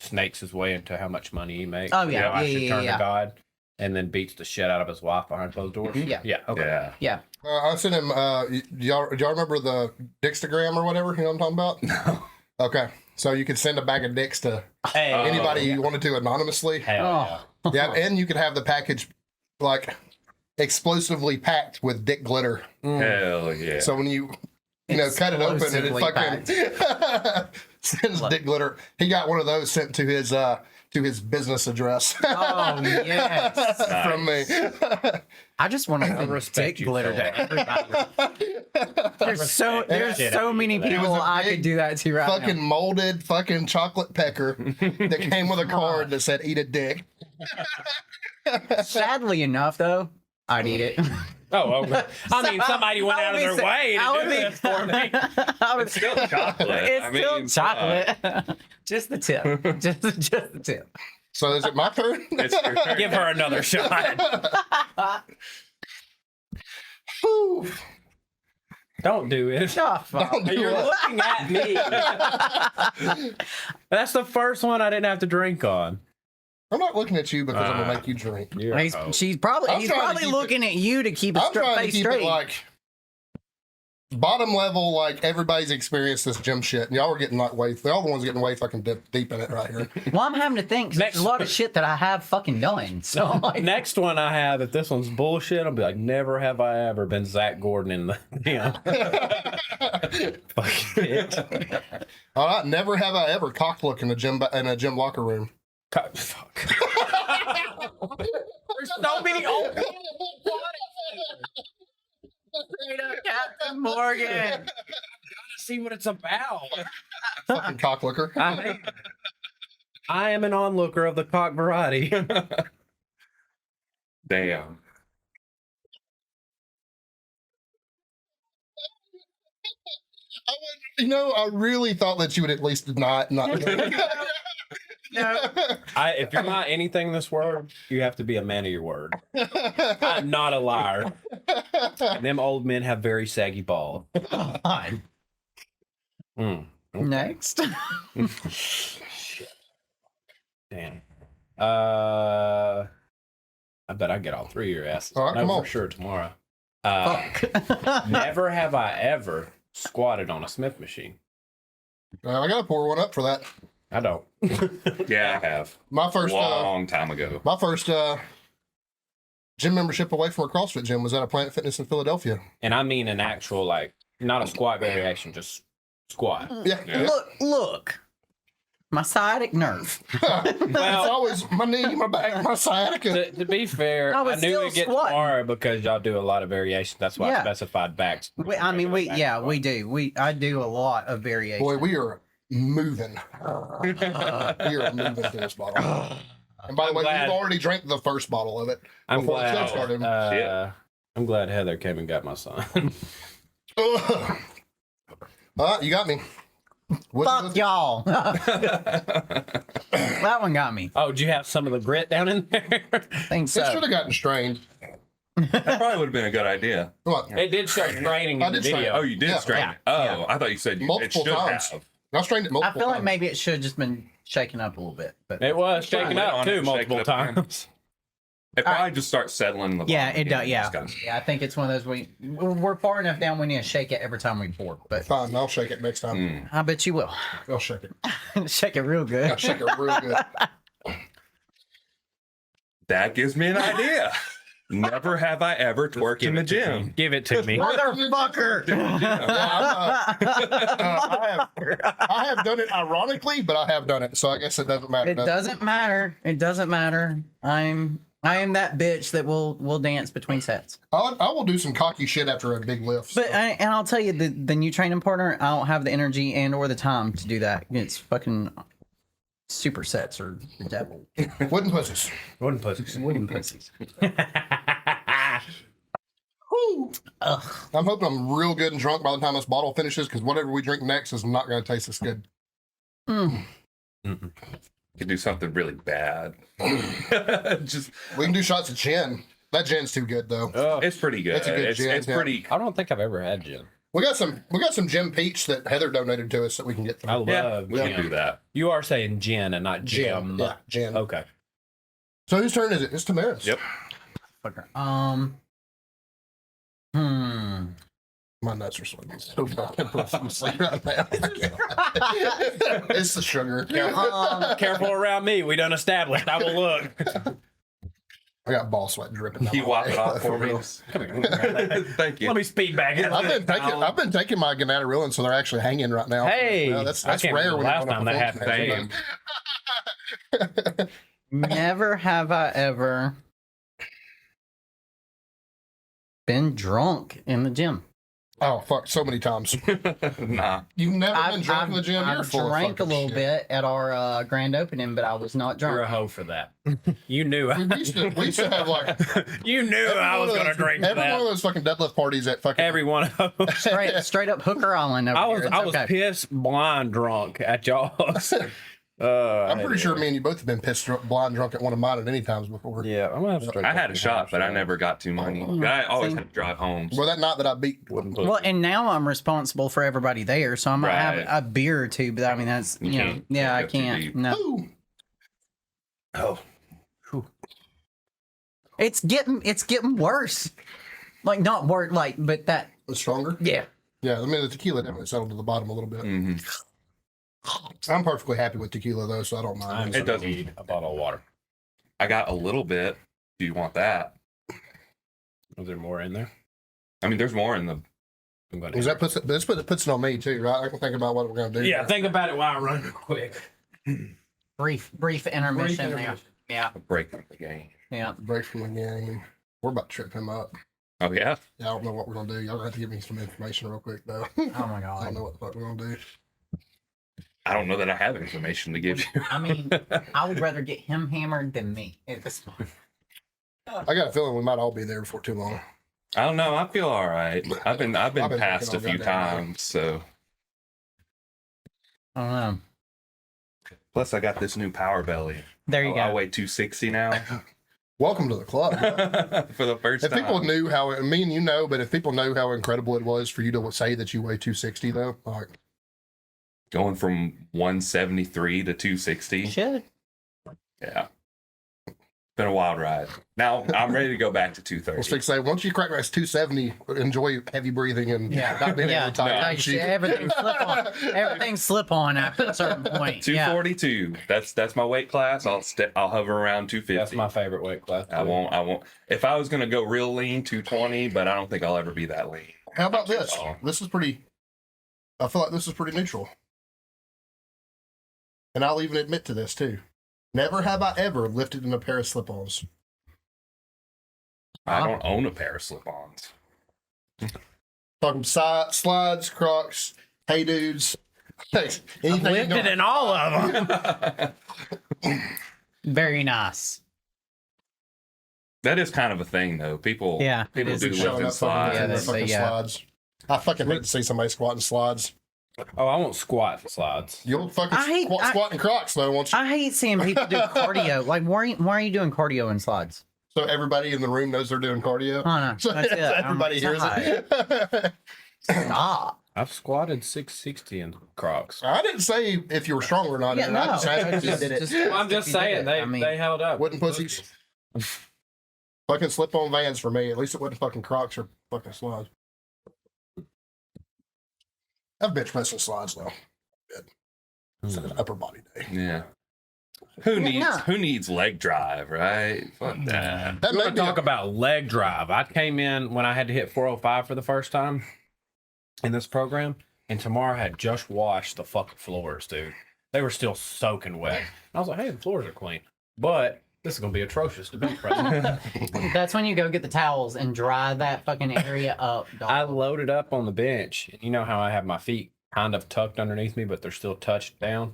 snakes his way into how much money he makes. Oh, yeah. I Yeah, should yeah, turn yeah. to God and then beats the shit out of his wife behind closed doors. Yeah. Yeah. Okay. Yeah. Yeah. I sent him. Do y'all remember the Dixtagram or whatever? You know what I'm talking about? No. Okay, so you could send a bag of dicks to Hey, anybody yeah. you wanted to anonymously. hell Oh. Yeah, and you could have the package like explosively packed with dick glitter. yeah. Hell yeah. So when you cut it open and it Explosively fucking sends dick glitter. He got one of those sent to his business address Oh, yes. from me. I just want to respect dick you glitter for to everybody. There's so shit many out of you for that. It was people a I big could do that to right Fucking now. molded fucking chocolate pecker that came with a card that said "Eat a dick." Sadly enough, though, I'd eat it. Oh, okay. I mean, somebody went out of their way I to would do be- this for me. I would- It's still chocolate. It's I still mean, chocolate. Just the tip. Just the tip. So is it my turn? It's your turn. Give her another shot. Whew. Don't do it. Oh, fuck. Don't do You're it. looking at me. That's the first one I didn't have to drink on. I'm not looking at you because I'm gonna make you drink. You're a He's, hoe. he's I'm probably trying to keep looking at you to keep a I'm trying to face keep straight. it like bottom level, like everybody's experienced this gym shit, and y'all were getting like y'all the ones getting way fucking deep in it right here. Well, I'm having to think. 'Cause there's a lot of shit that I have fucking done. So like, Next one I have, if this one's bullshit, I'll be like, never have I ever been Zach Gordon in the fucking it. All right, never have I ever cock look in a gym locker room. Fuck. There's so many old people. straight up Captain Morgan. Gotta see what it's about. Fucking cock looker. I am an onlooker of the cock variety. Damn. I really thought that you would at least not. No. If you're not anything in this world, you have to be a man of your word. I'm not a liar. And them old men have very saggy balls. God. Mm. Next. Damn. I bet I get all three of your asses. All right, come for on. sure tomorrow. Fuck. Never have I ever squatted on a Smith machine. I gotta pour one up for that. I don't. Yeah, I have. My first, Long time ago. my first gym membership away from a CrossFit gym. Was at a Planet Fitness in Philadelphia. And I mean an actual, like, not a squat variation, just squat. Yeah. Yeah. Look. My sciatic nerve. It's always my knee, my back, my sciatica. To be fair, I I was knew still it'd get squatting. tomorrow because y'all do a lot of variations. That's why I Yeah. specified backs. We do. I do a lot of variation. Boy, we are moving. We are moving through this bottle. And by the way, glad- we've already drank the first bottle of it. I'm before the show glad. started. I'm glad Heather came and got my son. You got me. Fuck y'all. That one got me. Oh, did you have some of the grit down in there? I think It so. should have gotten strained. That probably would have been a good idea. Come on. It did start draining I in the did strain video. Oh, you did Yeah. strain Yeah. it. Oh, Yeah. I thought you said it Multiple should times. have. I strained it I multiple feel like times. maybe it should have just been shaken up a little bit. But It was Try shaking to lay up on it too and shake multiple it up again. times. It probably just starts settling in the yeah, bottom it does. again. Yeah, Just gotta- yeah. I think it's one of those we're far enough down. We need to shake it every time we pour. But Fine, I'll shake it next time. Mm. I bet you will. I'll shake it. Shake it real I'll good. shake it real good. That gives me an idea. Never have I ever twerked in the gym. Give it to me. Motherfucker. I have done it ironically, but I have done it, so I guess it doesn't matter. It doesn't matter. It doesn't matter. I am that bitch that will dance between sets. I will do some cocky shit after a big lift. But so. and I'll tell you the new training partner, I don't have the energy and or the time to do that. It's fucking supersets or the devil. Wooden pussies. Wooden pussies. Wooden pussies. Whew. Ugh. I'm hoping I'm real good and drunk by the time this bottle finishes, because whatever we drink next is not going to taste as good. Mm. Could do something really bad. Just We can do shots of gin. That gin's too good though. Oh, it's pretty good. That's a good It's gin, yeah. pretty. I don't think I've ever had gin. We got some Jim Peach that Heather donated to us that we can get. I Through. love We gin. can do that. You are saying gin and not Gin. gym. Yeah, gin. Okay. So whose turn is it? It's Tamara's. Yep. Fucker. My nuts are swimming so fucking profusely right now. It's the sugar. Careful around me. We done established. I will look. I got ball sweat dripping. down He my wiped leg. it off for me. Thank you. Let me speed back. I've been taking my Ganadarilin, so they're actually hanging right now. Hey, Well, that's I can't rare remember when the you're last on a time that performance happened. measure. Never have I ever been drunk in the gym. Oh fuck! So many times. Nah. You've never been drunk in the gym. You're I've full drank of a fucking little shit. bit at our grand opening, but I was not You're a drunk. hoe for that. You knew. We used to have like You knew I was going to drink every one of that. those fucking deadlift parties at fucking Every one of them. Straight up Hooker Island over I here. was It's I was okay. pissed blind drunk at y'all's. I'm pretty sure me and you both have been pissed blind drunk at one of mine at any times before. Yeah, I'm gonna have to start I had a drinking shot, but I house never got too money. I always had to drive home. Well, that night that I beat. wine. Well, and now I'm responsible for everybody there, so I'm gonna Right. have a beer or two. But I mean, that's You you know, can't yeah, I go too can't. deep. No, Ooh. Oh, it's getting worse. Like not worse, like but that It's stronger. yeah. Yeah, I mean the tequila definitely settled to the bottom a little bit. Mhm. I'm perfectly happy with tequila though, so I don't mind. I'm It doesn't- need a bottle of water. I got a little bit. Do you want that? Is there more in there? I mean, there's more in the. I'm gonna. Because that puts it on me too, right? I can think about what we're gonna do. Yeah, think about it while I run quick. Brief intermission there. intermission. Yeah, break of the game. yeah. Break from the game. We're about to trip him up. Oh yeah. Yeah, I don't know what we're gonna do. Y'all have to give me some information real quick though. Oh my I god. don't know what the fuck we're gonna do. I don't know that I have information to give you. I mean, I would rather get him hammered than me at this point. I got a feeling we might all be there before too long. I don't know. I feel all right. I've been I've been passed a drinking few all goddamn night. times, so. I don't know. Plus, I got this new power belly. There you I go. weigh 260 now Welcome to the club. for the first If time. people knew how, me and you know, but if people know how incredible it was for you to say that you weigh 260 though, like, Going from 173 to 260. Should. Yeah. Been a wild ride. Now I'm ready to go back to I was 230. fixing to say, once you crack that 270, enjoy heavy breathing and not being able to tie No, your you see, cheek. everything slip on. Everything slip on after a certain point. Yeah. 242. That's my weight class. I'll hover around 250. That's my favorite weight class. I won't. If I was gonna go real lean, 220, but I don't think I'll ever be that lean. How about this? Oh. This is pretty. I feel like this is pretty neutral. And I'll even admit to this too. Never have I ever lifted in a pair of slip-ons. I don't own a pair of slip-ons. Talking slides, Crocs, hey dudes. Hey, I've lifted in all of them. Very nice. That is kind of a thing, though. People, Yeah, it people is. do lift Showing in up fucking, slides. Yeah, in their they- fucking yeah. slides. I fucking hate to see somebody squatting slides. Oh, I won't squat in slides. You'll fucking I hate- squatting Crocs though, won't you? I hate seeing people do cardio. Like, why are you doing cardio in slides? So everybody in the room knows they're doing cardio. Oh, no. So That's it. everybody hears it. Stop. I've squatted 660 in Crocs. I didn't say if you were strong or not. Yeah, and I no. just asked if you did it. I'm just if you did saying it, they I mean- they held up. Wooden pussies. Fucking slip-on Vans for me. At least it wasn't fucking Crocs or fucking slides. I've bench pressed in slides though. It's an upper body day. Yeah. Yeah. Who needs leg drive, right? Fuck that. That You may want be to talk about leg drive? I came in when I had to hit 405 for the first time in this program, and Tamara had just washed the fucking floors, dude. They were still soaking wet. I was like, hey, the floors are clean, but this is gonna be atrocious to bench press. That's when you go get the towels and dry that fucking area up, dog. I loaded up on the bench, and you know how I have my feet kind of tucked underneath me, but they're still touched down.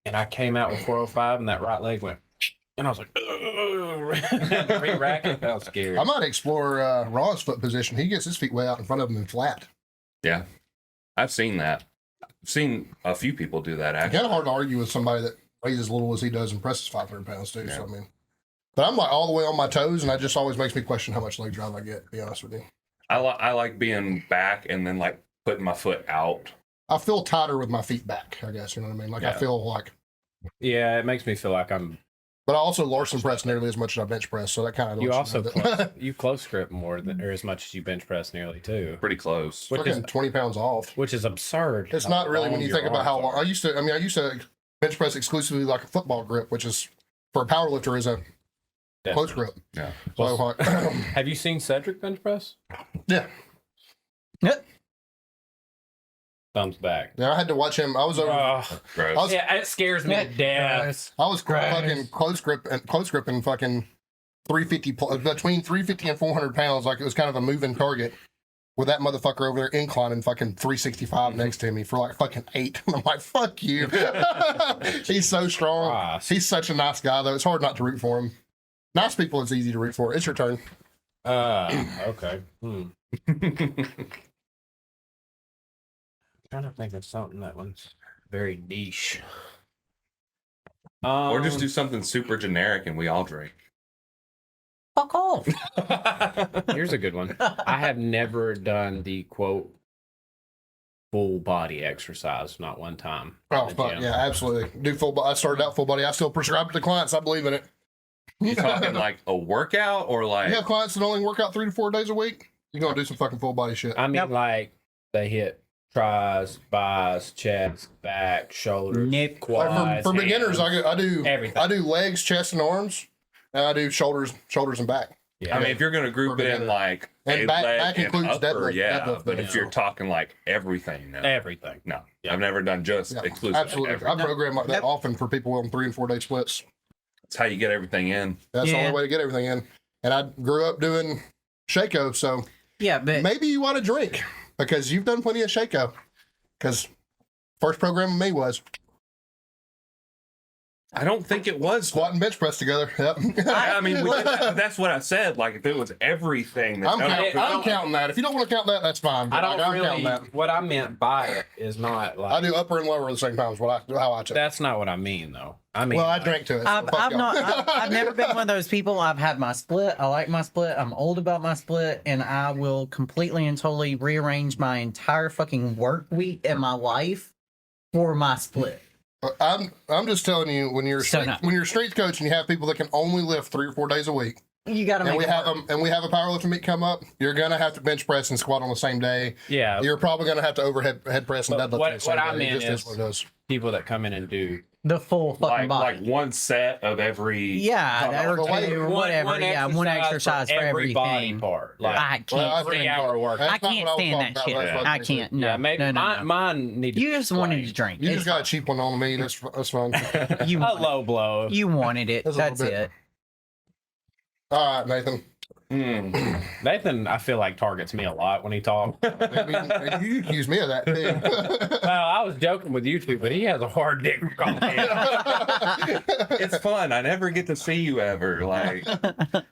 And I came out with 405, and that right leg went, and I was like, re-rack it. That was scary. I might explore Ron's foot position. He gets his feet way out in front of him and flat. Yeah. I've seen that. I've seen a few people do that, It's actually. kind of hard to argue with somebody that weighs as little as he does and presses 500 pounds too. Yeah. So I mean, but I'm like all the way on my toes, and that just always makes me question how much leg drive I get. To be honest with you, I like being back and then like putting my foot out. I feel tighter with my feet back. I guess you know what I mean. Like I Yeah. feel like, Yeah, it makes me feel like I'm. but I also Larson press nearly as much as I bench press, so that kind of You also close grip more than or as much as you bench press nearly too, Pretty close. Which is- fucking 20 pounds off. which is absurd. It's how not really when long you your think about how arms long. are. I used to bench press exclusively like a football grip, which is for a power lifter is a close grip. Yeah. So like, Have you seen Cedric bench press? yeah, Thumbs back. yeah, I had to watch him. I was over. Ugh. Gross. I was Yeah, it scares me to death. I was Gross. fucking close gripping fucking 350 between 350 and 400 pounds, like it was kind of a moving target. With that motherfucker over there inclining fucking 365 next to me for like fucking 8. I'm like, fuck you. He's so strong. Christ. He's such a nice guy though. It's hard not to root for him. Nice people, it's easy to root for. It's your turn. Okay. Trying to think of something that one's very niche. Or just do something super generic and we all drink. Fuck off. Here's a good one. I have never done the quote full body exercise, not one time. Oh in the fuck gym. yeah, absolutely. Do full body. I started out full body. I still prescribe it to clients. I believe in it. You talking like a workout or like You have clients that only work out 3 to 4 days a week. You're gonna do some fucking full body shit. I mean, Yep. like they hit tries, buys, chest, back, shoulders, Nope. Like quads. for beginners, hands. I do everything. I do legs, chest, and arms, and I do shoulders and back. Yeah. I mean, if you're gonna group For it in beginner. like And a back- leg back and includes upper, deadlift- yeah. deadlift, But but if you're yeah. talking like everything, no, everything. no, Yeah. I've never done just Yeah, exclusive. absolutely. I Everything. program like that Yep. often for people on 3 and 4 day splits. That's how you get everything in. That's the Yeah. only way to get everything in. And I grew up doing Shako, so Yeah, but maybe you want to drink because you've done plenty of Shako. Because first program with me was I don't think it was. squat and bench press together. Yep. I mean, that's what I said. Like, if it was everything, that, I'm counting that. If you don't want to count that, that's fine. I But, don't like, I'm really. counting that. What I meant by it is not like I do upper and lower at the same time. Is how I check. that's not what I mean though. I mean, Well, I like, drink to it. So I've, fuck I've y'all. not. I've never been one of those people. I've had my split. I like my split. I'm old about my split, and I will completely and totally rearrange my entire fucking work week and my life for my split. I'm just telling you, when you're So no. when you're a strength coach and you have people that can only lift 3 or 4 days a week, You got to and make we it have work. them, and we have a powerlifting meet come up, you're gonna have to bench press and squat on the same day. Yeah. You're probably gonna have to overhead head press and But deadlift. what- on the same what I day. meant It just is- what it is. People that come in and do The full fucking like body. one set of every. Yeah, No, or the way- two, or whatever. Yeah, one exercise for every body everything. part. Like, I can't. Well, I stand think- it. 3-hour work. That's I not what can't was stand talking that about. shit. That's what I I said. can't. No, yeah, maybe no, no, no. mine need to You be just wanted to explained. drink. You It's just got a cheap one on me. That's fine. fine. You A wanted, low blow. you wanted it. That's a little That's bit. it. All right, Nathan. Mm. Nathan, I feel like targets me a lot when he talks. I mean, you accuse me of that too. Well, I was joking with you two, but he has a hard dick for calling me. It's fun. I never get to see you ever. Like,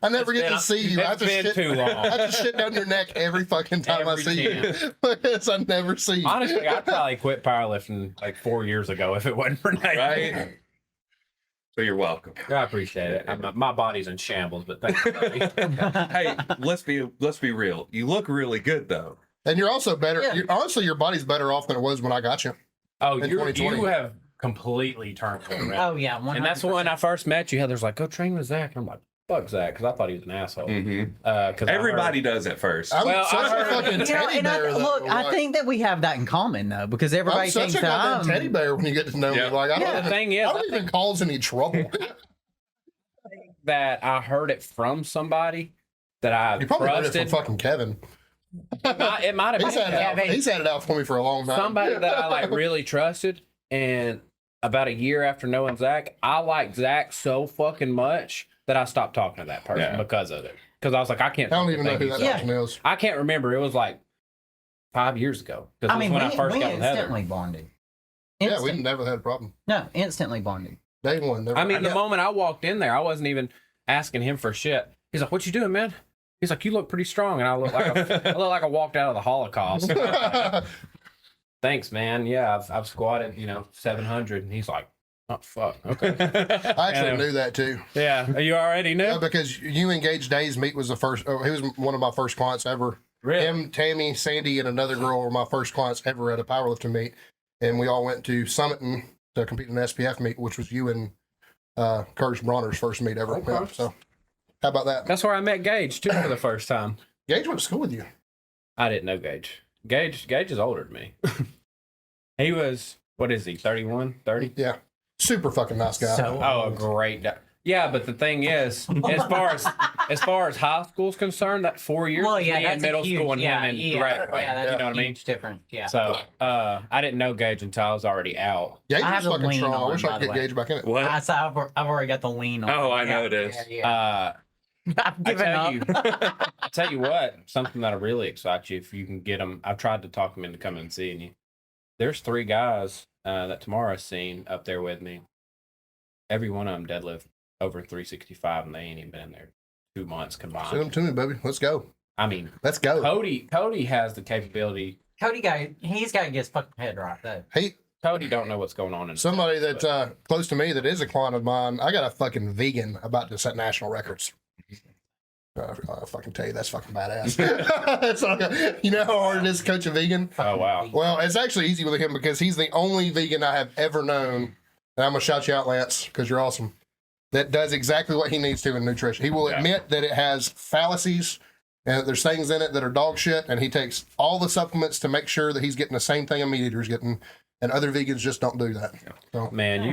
I never get to see you. I It's just been shit, too long. I just shit down your neck every fucking time I Every see you. Because I never see you. Honestly, I'd probably quit powerlifting like 4 years ago if it wasn't for Nathan. right? So you're welcome. I appreciate it. My body's in shambles, but thank you. buddy. Hey, let's be real. You look really good though. And you're also better. Yeah. Honestly, your body's better off than it was when I got you. Oh, In you 2020. have completely turned it around. Oh yeah, 100%. And that's when I first met you. Heather's like, "Go train with Zach." And I'm like, "Fuck Zach," because I thought he was an asshole. Mm-hmm. Because Everybody does at first. I'm Well, such I a heard- fucking You know, teddy and bear. though, look, I like, think that we have that in common though, because everybody I'm such thinks a that goddamn I'm teddy bear when you get to know Yeah. me. Like I Yeah. don't, the thing is, I I don't even think cause any trouble. that I heard it from somebody that I You probably heard it from trusted. fucking Kevin. It might have He's been had, it out, Kevin. he's had it out for me for a long time. somebody that I like really trusted. And about a year after knowing Zach, I liked Zach so fucking much that I stopped talking to that person Yeah. because of it. Because I was like, I can't. I don't even know who that Yeah. person is. I can't remember. It was like 5 years ago. Because I mean, when we, I first we got with Heather. instantly bonded. Yeah, we never had a problem. No, instantly bonded. Day one. Never. I mean, the Yeah. moment I walked in there, I wasn't even asking him for shit. He's like, "What you doing, man?" He's like, "You look pretty strong," and I look like I look like I walked out of the Holocaust. Thanks, man. Yeah, I've squatted, 700, and he's like, "Oh fuck, okay." I actually And, knew that too. Yeah, you already knew. Yeah, because you engaged Days meet was the first. Oh, he was one of my first clients ever. Really? Him, Tammy, Sandy, and another girl were my first clients ever at a powerlifting meet, and we all went to Summiton to compete in an SPF meet, which was you and Curtis Bronner's first meet ever. Okay. Yeah, so, how about that? That's where I met Gage too for the first time. Gage went to school with you. I didn't know Gage. Gage is older than me. He was, what is he, 31, 30? Yeah, super fucking nice guy. So- Oh, a great. Yeah, but the thing is, as far as high school's concerned, that 4 years, Well, was yeah, me that's in middle a huge, school and yeah, him in yeah, graduate. yeah, that's You know what I mean? huge difference. Yeah. So I didn't know Gage until I was already out. Gage I have was the fucking lean strong. I on, wish by I could the get way. Gage back in it. What? I've already got the lean on. Oh, I know Yeah, it is. Yeah. I've I given tell you, up. I tell you what, something that'll really excite you if you can get them. I've tried to talk them into coming and seeing you. There's 3 guys that Tamara's seen up there with me. Every one of them deadlift over 365, and they ain't even been in there 2 months Send combined. them to me, baby. Let's go. I mean, Let's go. Cody has the capability. He's got to get his fucking head right though. Hey, Cody don't know what's going on in somebody that close to me that is a client of mine. I got a fucking vegan about to set national records. I'll fucking tell you, that's fucking badass. It's like, you know how hard it is to coach a vegan? Oh wow. Well, it's actually easy with him because he's the only vegan I have ever known. And I'm going to shout you out, Lance, because you're awesome. That does exactly what he needs to in nutrition. He will Yeah. admit that it has fallacies and that there's things in it that are dog shit. And he takes all the supplements to make sure that he's getting the same thing a meat eater is getting. And other vegans just don't do that. So, Man,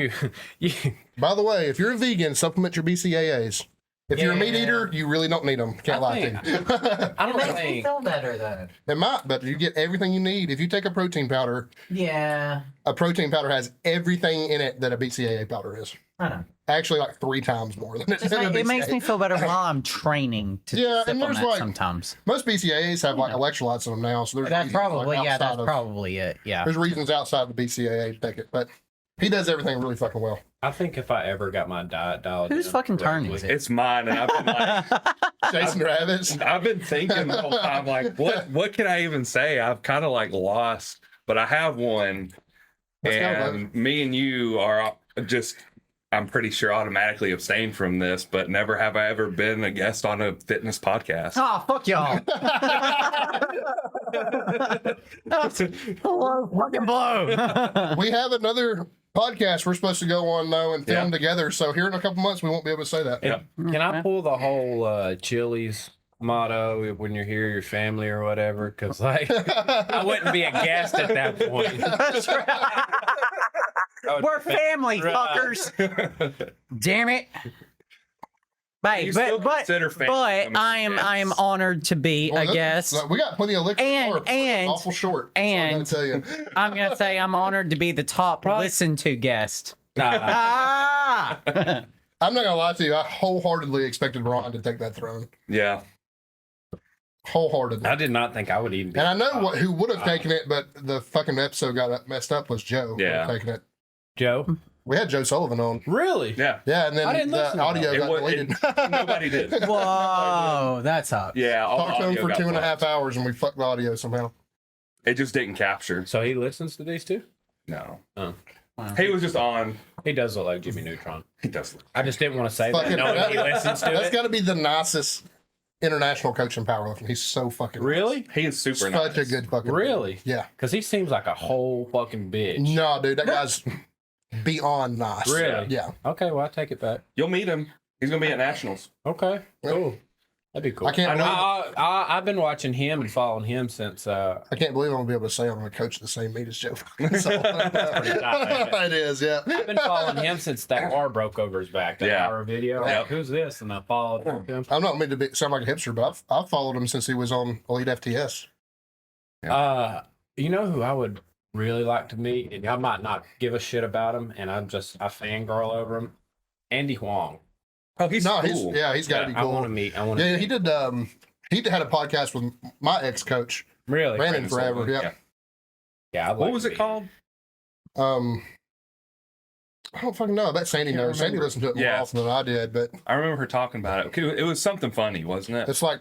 you by the way, if you're a vegan, supplement your BCAAs. If you're a meat Yeah. eater, you really don't need them. Can't lie to you. I It don't makes me think feel better though. It might, but you get everything you need. If you take a protein powder, Yeah. a protein powder has everything in it that a BCAA powder is. I know. Actually, like 3 times more than Just than a it makes BCAA. me feel better while I'm training to Yeah, and there's supplement like- sometimes. Most BCAAs have like electrolytes in them now, so there's That's reasons, probably like, that's outside of- probably it. Yeah. There's reasons outside the BCAA to take it, but he does everything really fucking well. I think if I ever got my diet dialed Whose in fucking turn correctly- is it? It's mine, and I've been like, Jason Rabbits. I've been thinking the whole time, like, what can I even say? I've kind of like lost, but I have one, Let's go, and me and you are just. I'm pretty sure automatically abstained from this, but never have I ever been a guest on a fitness podcast. Oh, fuck y'all. Hello, fucking blow. We have another podcast we're supposed to go on though and film Yeah. together. So here in a couple months we won't be able to say that. Yeah. Can I pull the whole Chili's motto when you're here, your family or whatever? Because like I wouldn't be a guest at that point. That's right. We're family, Right. fuckers. Damn it. Hey, You still but consider family but coming I am guests. honored to be Well, a guest. we got plenty of liquor. And- We're and- awful short. and- That's all I gotta tell you. I'm gonna say I'm honored to be the top listened to guest. Nah, Ah! I'm not gonna lie to you. I wholeheartedly expected Ron to take that throne. Yeah. Wholeheartedly. I did not think I would even be. And I know who would have taken it, but the fucking episode got messed up was Joe. who Yeah. would've taken it. Joe. We had Joe Sullivan on. Really? Yeah. Yeah, and I then didn't listen the to audio It got wa- deleted. Nobody did. Whoa, that's up. Yeah. All Talked the to him audio for got 2.5 fucked. hours and we fucked the audio somehow. It just didn't capture. So he listens to these two? No. Oh. Wow. He was just on. He does look like Jimmy Neutron. He does. I just didn't want to say Fucking- that knowing he listens to That's it. got to be the nicest international coach in powerlifting. He's so fucking Really? He is super such nice. a good fucking Really? Yeah. Because he seems like a whole fucking bitch. No, dude, that guy's beyond nice. Really? Yeah. Okay, well, I take it back. You'll meet him. He's gonna be at nationals. Okay, cool. That'd be cool. I can't believe I've been watching him and following him since. I can't believe I'm gonna be able to say I'm gonna coach the same meet as Joe. So, tight. it is, yeah. I've been following him since that bar broke over his back. That Yeah. hour video. Yeah. Like, who's this? And I followed him. I'm not meant to sound like a hipster, but I've followed him since he was on Elite FTS. You know who I would really like to meet, and I might not give a shit about him, and I fangirl over him. Andy Huang. Oh, he's No, cool. he's got to be I want cool. to meet. I want to. Yeah, he did. He had a podcast with my ex-coach, Really? Brandon Forever. Sullivan, Yeah. Yeah. I'd What like was to it meet called? I don't fucking know. I bet Sandy Can't knows. Sandy remember. listened to it more Yeah. often than I did, but I remember her talking about it. It was something funny, wasn't it? it's like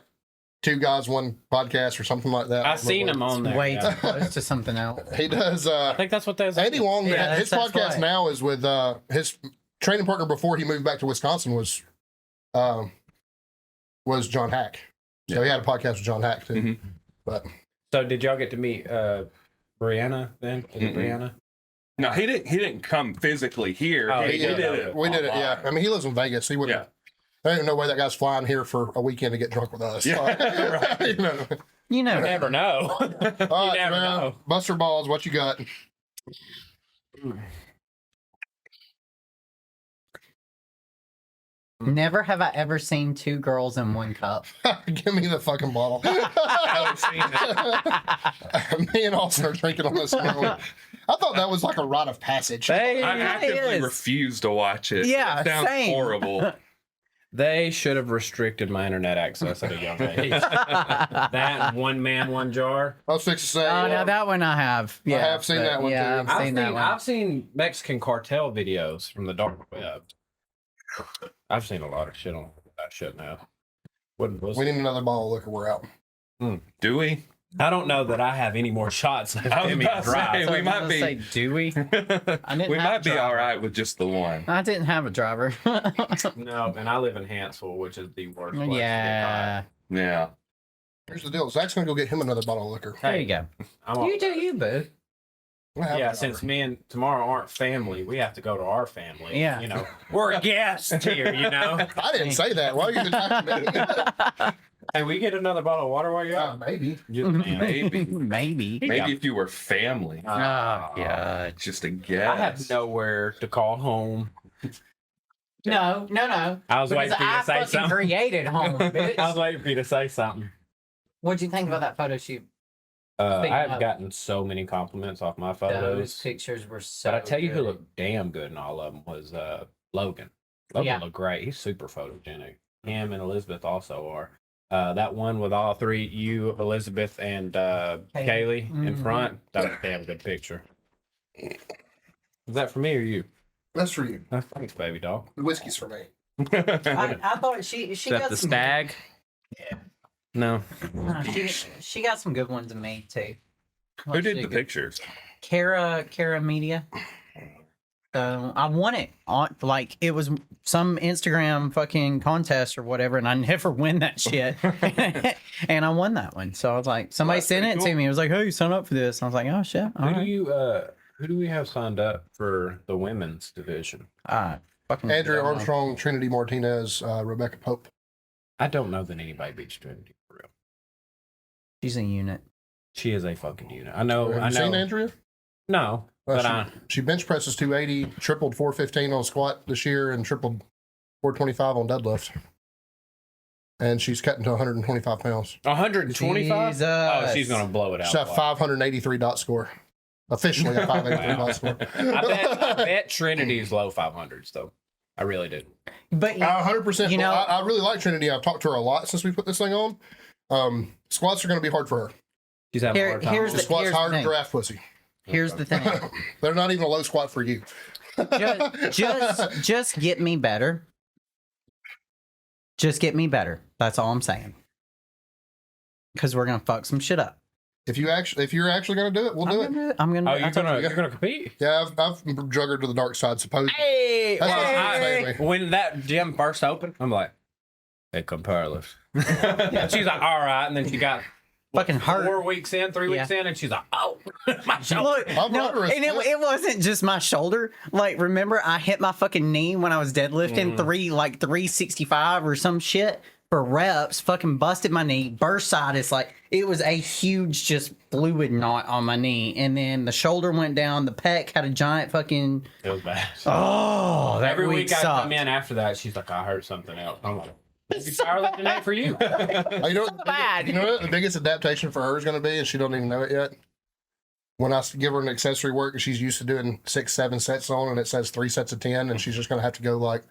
two guys, one podcast or something like that. I seen him on there. Way yeah. too close to something else. He does. I think that's what they was. Andy Wong. Yeah, His that's podcast right. now is with his training partner before he moved back to Wisconsin was John Hack. So he had a podcast with John Hack too. Mhm. But So did y'all get to meet Brianna then? Is it Mm-mm. Brianna? No, he didn't come physically here. Oh, he he did did. it. we did it. Yeah. online. I mean, he lives in Vegas. He wouldn't. Yeah. There ain't no way that guy's flying here for a weekend to get drunk with us. Yeah, right. You know. You You know, never know. All right, never man. know. Buster Balls, what you got? never have I ever seen two girls in one cup. Give me the fucking bottle. haven't seen Me and Austin are drinking on this one. I thought that was like a rite of passage. They I actively is. refuse to watch it. Yeah, it sounds same. horrible. they should have restricted my internet access at a young age. That one man, one jar. I was fixing to say. Oh, no, that one I have. Yeah, have seen but- that one, Yeah, too. I've seen that one. I've seen Mexican cartel videos from the dark web. I've seen a lot of shit on that shit now. What was we need another bottle of liquor. We're out. Do we? I don't know that I have any more shots left I was in me to about to drive. say, So we I was might gonna be. Say, do we? we didn't have might a be driver. all right with just the one. I didn't have a driver. No, and I live in Hansville, which is the worst place yeah. Yeah. Here's the deal. Zach's gonna go get him another bottle of liquor. There you go. to get high. You do you, boo. We'll have Yeah, it since over. me and Tamara aren't family, we have to go to our family. Yeah. You know, we're guests here, you know. I didn't say that. Why are you attacking me? Hey, we get another bottle of water while you're out? Maybe. Just, man. Maybe. Maybe. Maybe if you were family. Oh, God. Just a guess. I have nowhere to call home. No. I was Because waiting for you I to say fucking something. created home, bitch. I was waiting for you to say something. What'd you think about that photo shoot? I Speaking have of- gotten so many compliments off my Those photos. pictures were so But I tell you who good. looked damn good in all of them was Logan. Logan Yeah. looked great. He's super photogenic. Him and Elizabeth also are. That one with all three, you, Elizabeth, and Kaylee in Mhm. front, that was a damn good picture. Is that for me or you? That's for you. Oh, thanks, baby doll. The whiskey's for me. I thought she Is got that the some, stag? No. No, she got some good ones in me too. Who did She the good- pictures? Kara Media. So I won it on like it was some Instagram fucking contest or whatever, and I never win that shit. And I won that one. So I was like, somebody that's sent pretty it cool. to me. It was like, hey, sign up for this. And I was like, oh shit. All Who do right. you Who do we have signed up for the women's division? Fucking Andrea don't know. Armstrong, Trinity Martinez, Rebecca Pope. I don't know that anybody beats Trinity for real. She's a unit. She is a fucking unit. I know. Have I you know. seen Andrea? No, Well, but she bench presses 280, tripled 415 on squat this year, and tripled 425 on deadlift. And she's cutting to 125 pounds. 125. Jesus. Oh, she's gonna blow it out. She's at 583 dot score. Officially a 583 dot score. I bet Trinity's low 500s though. I really did. But 100%. You know- I really like Trinity. I've talked to her a lot since we put this thing on. Squats are going to be hard for her. She's having a Here- hard time. here's The the- squat's higher than thing. giraffe pussy. here's the thing. They're not even a low squat for you. just get me better. Just get me better. That's all I'm saying. Because we're gonna fuck some shit up. If you're actually going to do it, we'll do it. I'm gonna. Oh, I told you. you're gonna compete. Yeah, I've drug her to the dark side. Supposedly. Hey, That's what she was saying. when that gym burst open, I'm like, hey, come powerless. She's like, all right, and then she got Fucking hurt. 4 weeks in, 3 weeks in, and she's like, oh, my shoulder. Look, I'll no, run her a and split. it wasn't just my shoulder. Like, remember, I hit my fucking knee when I was deadlifting 365 or some shit for reps. Fucking busted my knee, bursitis. Like, it was a huge, just fluid knot on my knee, and then the shoulder went down. The pec had a giant fucking. It was bad. Oh, that Every week I sucked. come in after that, she's like, I heard something else. I'm like, maybe powerlifting ain't for you. You know, bad. You know what the biggest adaptation for her is going to be, and she don't even know it yet. When I give her an accessory work, and she's used to doing 6-7 sets on, and it says 3 sets of 10, and she's just going to have to go like,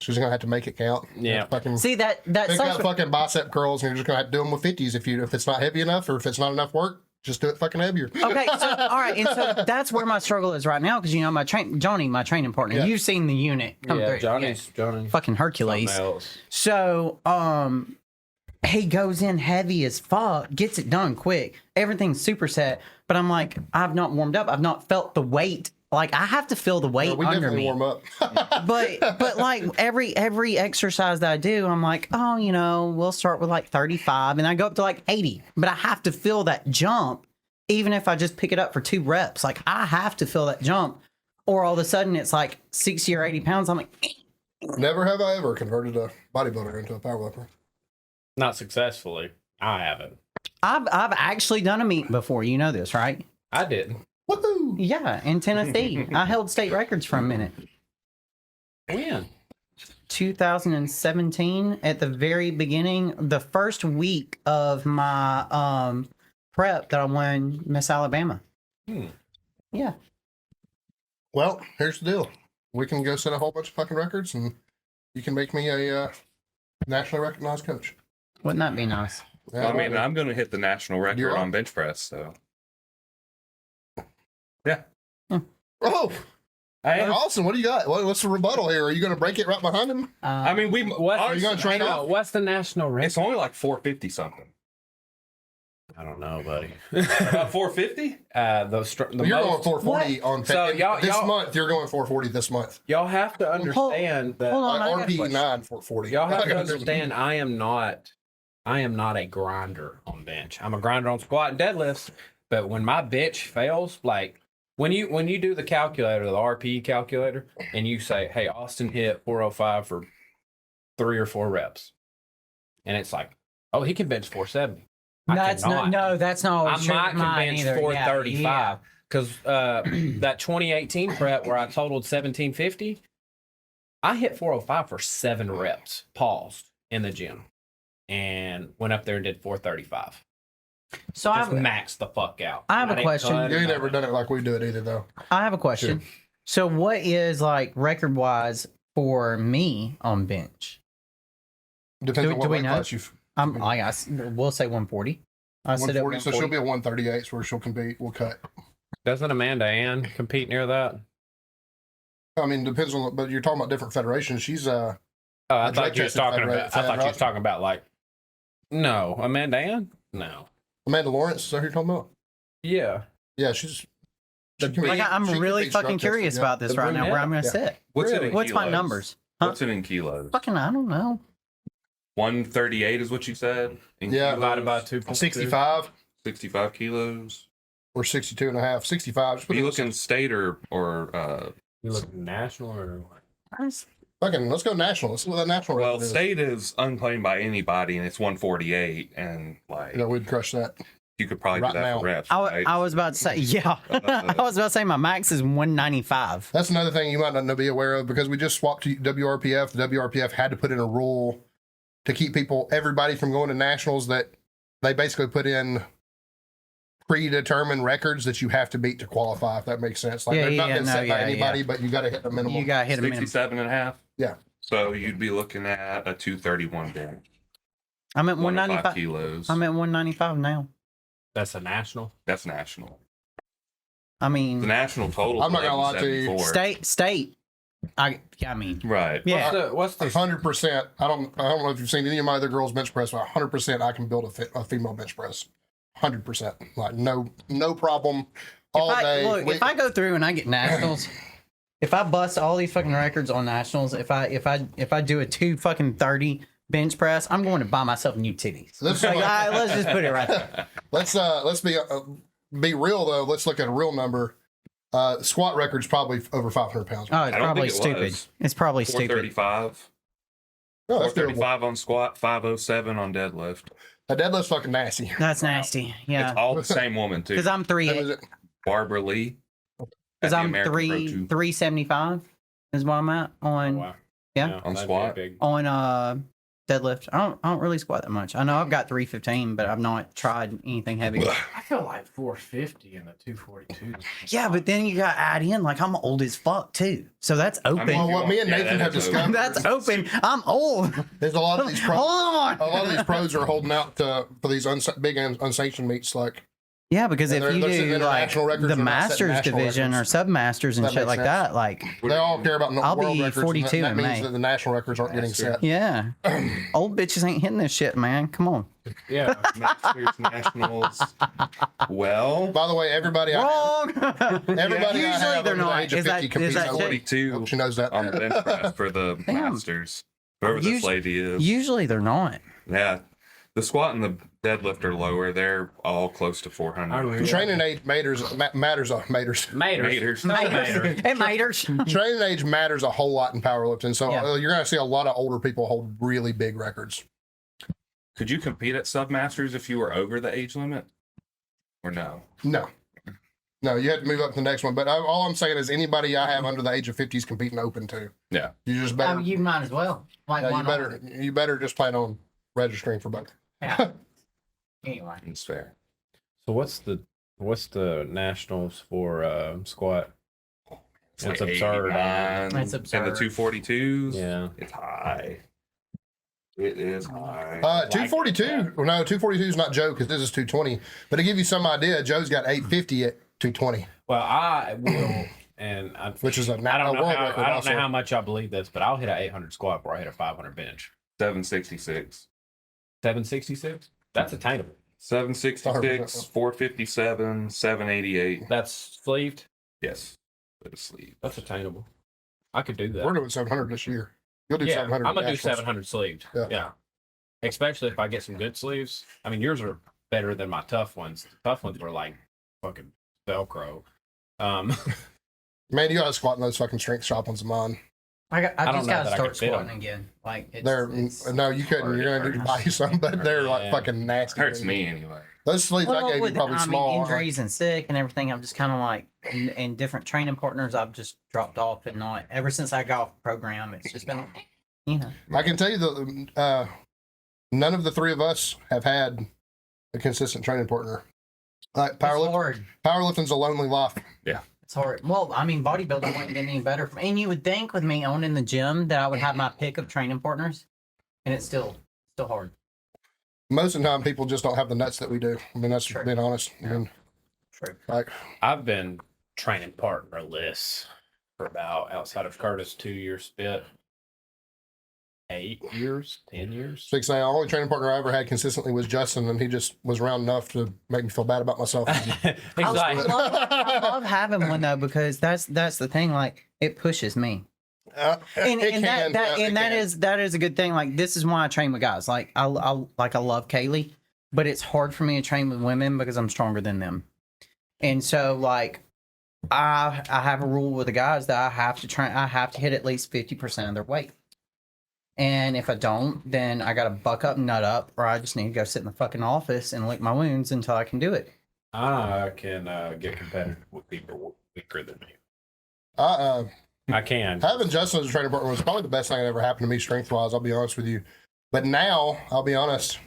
she's going to have to make it count. Yeah. Fucking See that pick sucks. up fucking bicep curls, and you're just going to have to do them with 50s if it's not heavy enough, or if it's not enough work, just do it fucking heavier. Okay, so all right, and so that's where my struggle is right now because you know Johnny, my training partner. Yeah. You've seen the unit come through. Johnny's Fucking Hercules. something else. So, he goes in heavy as fuck, gets it done quick. Everything's super set, but I'm like, I've not warmed up. I've not felt the weight. Like I have to feel the weight We under definitely me. warm up. But like every exercise that I do, I'm like, oh, you know, we'll start with like 35, and I go up to like 80. But I have to feel that jump, even if I just pick it up for 2 reps. Like I have to feel that jump, or all of a sudden it's like 60 or 80 pounds. I'm like. Never have I ever converted a bodybuilder into a powerlifter. Not successfully. I haven't. I've actually done a meet before. You know this, right? I didn't. Woohoo! Yeah, in Tennessee. I held state records for a minute. When? 2017, at the very beginning, the first week of my prep that I won Miss Alabama. Yeah. Well, here's the deal. We can go set a whole bunch of fucking records, and you can make me a nationally recognized coach. Wouldn't that be nice? Yeah, I mean, I'm going to hit the national record You're on on. bench press. So, yeah. oh, I am. Austin, what do you got? What's the rebuttal here? Are you going to break it right behind him? I mean, Are you gonna train no, out? what's the national record? it's only like 450 something. I don't know, buddy. About 450? The You're most, going 440 on So y'all- this y'all- month. You're going 440 this month. y'all have to understand that. hold on, I got a RP question. 9 440. Y'all have to understand. I am not a grinder on bench. I'm a grinder on squat and deadlifts. But when my bench fails, like when you do the calculator, the RP calculator, and you say, "Hey, Austin hit 405 for 3 or 4 reps," and it's like, "Oh, he can bench 470." That's not. No, that's not. I always true might with can mine bench either. 435 because that 2018 prep where I totaled 1750, I hit 405 for 7 reps, paused in the gym, and went up there and did 435. So Just maxed the fuck out. I have a didn't question. cut You it, ain't never nothing. done it like we do it either, though. I have a question. So what is like record wise for me on bench? Depends Do- on what do we weight know? class you've. I guess we'll say 140. I said it 140, so she'll be at 138, where she'll compete. We'll cut. Doesn't Amanda Ann compete near that? I mean, depends on. But you're talking about different federations. She's Oh, I The thought you was drug talking tested about. fed, I thought you right? was talking about like. No, Amanda Ann. No. Amanda Lawrence. Is that who you're talking about? Yeah. Yeah, she's. The can Like be- I'm she really competes fucking drug tested, curious yeah. about this The right now. Where I'm gonna Yeah. sit? What's Really? it in What's my kilos? numbers? Huh? What's it in kilos? Fucking, I don't know. 138 is what you said? In Yeah. Divided by kilos? 2.2. 65. 65 kilos. or 62 and a half, 65. Just Are put you it- looking state or You look national or what? Fucking, let's go national. Let's see what that national well, record is. state is unclaimed by anybody, and it's 148, and like Yeah, we'd crush that. you could probably right do that now. for reps. I, right? I was about to say, yeah. I was about to say my max is 195. That's another thing you might not be aware of because we just swapped to WRPF. The WRPF had to put in a rule to keep everybody from going to nationals, that they basically put in predetermined records that you have to beat to qualify, if that makes sense. Like, Yeah, they're not yeah, been no, set by yeah, anybody, yeah. but you got to hit the minimum. You got to hit a minimum. 67 and a half. Yeah. So you'd be looking at a 231 bench. I'm at 105 195. kilos. I'm at 195 now. That's a national. That's national. I The mean, national total. I'm not gonna lie to you. state. I mean, Right. yeah. What's the 100%. I don't know if you've seen any of my other girls bench press, but 100% I can build a female bench press. 100%. Like no problem. All day. If I go through and I get nationals, if I bust all these fucking records on nationals, if I do a 230 bench press, I'm going to buy myself new titties. Let's- Let's just put it right there. let's be real though. Let's look at a real number. Squat record's probably over 500 pounds. Oh, it's I don't probably think it stupid. was. It's probably stupid. 435. No, that's doable. 435 on squat, 507 on deadlift. A deadlift's fucking nasty. That's nasty. Yeah, It's all the same woman too. because I'm That was three. it. Barbara Lee. Because at the I'm American Pro 375 is what I'm at on wow. Yeah. On that'd be squat? big. deadlift. I don't really squat that much. I know I've got 315, but I've not tried anything heavy. I feel like 450 in the 242. Yeah, but then you got to add in like I'm old as fuck too, so that's open. Well, what me and Nathan have discovered That's open. I'm old. is a lot of these pros. Hold on. A lot of these pros are holding out for these big unsanctioned meets. Like, Yeah, because if they're you setting do like international records, the they're not setting masters national division records. or sub masters and That shit makes like sense. that, like they all care about I'll world be records. 42 and that in means May. that the national records aren't getting set. yeah, old bitches ain't hitting this shit, man. Come on. Yeah. Masters, nationals. Well, By the way, everybody, Wrong. everybody I Usually have they're under the not. age of Is that- 50 is competes. that in chick- weight. 42 She knows that. on the bench press for the Damn. Masters. Whoever this lady is. Usually they're not. Yeah. The squat and the deadlift are lower. They're all close to 400. Training age matters. Matters. Maters. Maters. No maters. It matters. Training age matters a whole lot in powerlifting. So Yeah. you're going to see a lot of older people hold really big records. Could you compete at Submasters if you were over the age limit? Or no? No, you have to move up to the next one. But all I'm saying is anybody I have under the age of 50 is competing open too. Yeah. You just better. You might as well. Like, yeah, why you not? better. You better just plan on registering for both. Yeah. Anyway, It's fair. So what's the nationals for squat? It's like absurd. 89, It's absurd. And the 242s. Yeah. It's high. It is high. 242. Well, no, 242 is not Joe because this is 220. But to give you some idea, Joe's got 850 at 220, Well, I will, and which is a I don't know world how, record. I don't also. know how much I believe this, but I'll hit an 800 squat before I hit a 500 bench. 766. 766. That's attainable. 766, 457, 788. That's sleeved. Yes. With a sleeve. That's attainable. I could do that. We're doing 700 this year. You'll do Yeah, 700. I'm gonna do nationals. 700 sleeved. Yeah. Yeah. Especially if I get some good sleeves. I mean, yours are better than my tough ones. The tough ones were like fucking Velcro. Man, you got to squat in those fucking strength shop ones of mine. I don't just know gotta that I start could fit squatting 'em. again. Like They're no, you couldn't. You're gonna need to buy you some, but they're like Yeah. fucking nasty. Hurts me anyway. Those sleeves I gave you with, probably small. injuries and sick and everything. I'm just kind of like, and different training partners. I've just dropped off and not. Ever since I got off the program, it's just been, you know. I can tell you that none of the three of us have had a consistent training partner. Like It's hard. powerlifting's a lonely life. It's hard. Well, I mean, bodybuilding wouldn't get any better. And you would think with me owning the gym that I would have my pick of training partners, and it's still hard. Most of the time, people just don't have the nuts that we do. I mean, that's True. being honest. I mean, True. like, I've been training partnerless for about, outside of Curtis, 2 year spit, 8 years, 10 years. so the only training partner I ever had consistently was Justin, and he just was around enough to make me feel bad about myself. Exactly. I love having one though because that's the thing. Like it pushes me. And that is a good thing. Like this is why I train with guys. Like I love Kaylee, but it's hard for me to train with women because I'm stronger than them. And so like I have a rule with the guys that I have to hit at least 50% of their weight. And if I don't, then I gotta buck up and nut up, or I just need to go sit in the fucking office and lick my wounds until I can do it. I can get competitive with people weaker than me. I I can. Having Justin as a training partner was probably the best thing that ever happened to me strength wise. I'll be honest with you. But now, I'll be honest,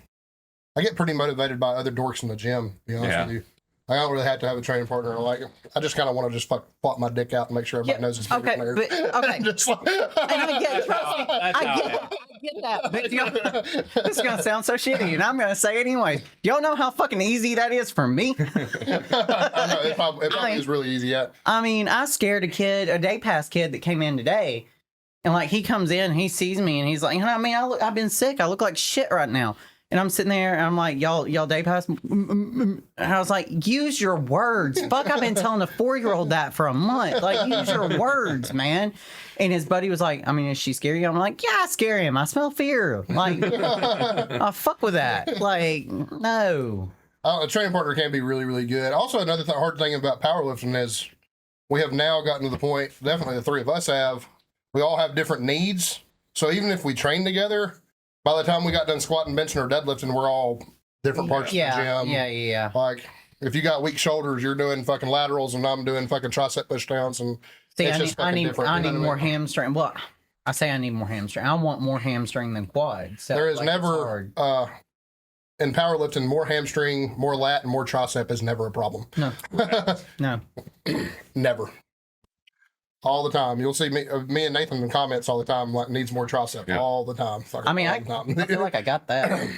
I get pretty motivated by other dorks in the gym. To be honest with you, I don't really have to have a training partner. Like, I just kind of want to just flop my dick out and make sure everybody knows it's okay, but, okay. Just like, And I get, I get that. But this is gonna sound so shitty, and I'm gonna say it anyway. Y'all know how fucking easy that is for me. I know it probably is really easy. Yeah. I mean, I scared a day pass kid that came in today, and like he comes in, he sees me, and he's like, I mean, I've been sick. I look like shit right now. And I'm sitting there, and I'm like, y'all day pass. And I was like, use your words. Fuck, I've been telling a 4-year-old that for a month. Like, use your words, man. And his buddy was like, I mean, is she scary? I'm like, yeah, I scare him. I smell fear. Like, fuck with that. Like, no. A training partner can be really, really good. Also, another hard thing about powerlifting is we have now gotten to the point, definitely the three of us have, we all have different needs. So even if we train together, by the time we got done squatting, benching, or deadlifting, we're all different parts of the gym. Yeah. Like, if you got weak shoulders, you're doing fucking laterals, and I'm doing fucking tricep push downs. And see, it's I just need more hamstring. hamstring. Well, I say I need more hamstring. I want more hamstring than quad. So There is like, never, in powerlifting, more hamstring, more lat, and more tricep is never a problem. No. No. Never. All the time. You'll see me and Nathan in the comments all the time, like, needs more tricep all the time. I mean, all I the time. feel like I got that.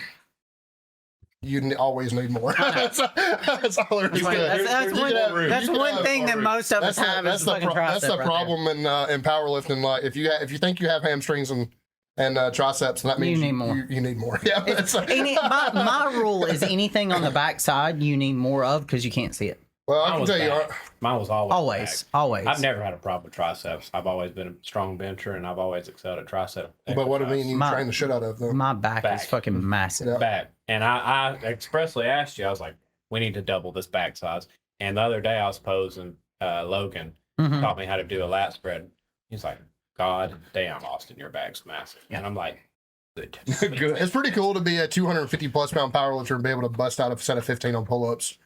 You always need more. That's all there is to it. That's one thing that most of us have is fucking tricep. That's the problem in powerlifting. Like, if you think you have hamstrings and triceps, that means you need more. You need more. Yeah. My rule is anything on the backside you need more of because you can't see it. Well, I can tell you, mine was always. Always. I've never had a problem with triceps. I've always been a strong bencher, and I've always excelled at tricep. But what do you mean you train the shit out of though? My back is fucking massive. Yeah. Back. And I expressly asked you, I was like, we need to double this back size. And the other day I was posing, Logan taught me how to do a lat spread. He's like, God damn, Austin, your back's massive. And I'm like, good. Good. It's pretty cool to be a 250 plus pound powerlifter and be able to bust out a set of 15 on pull-ups.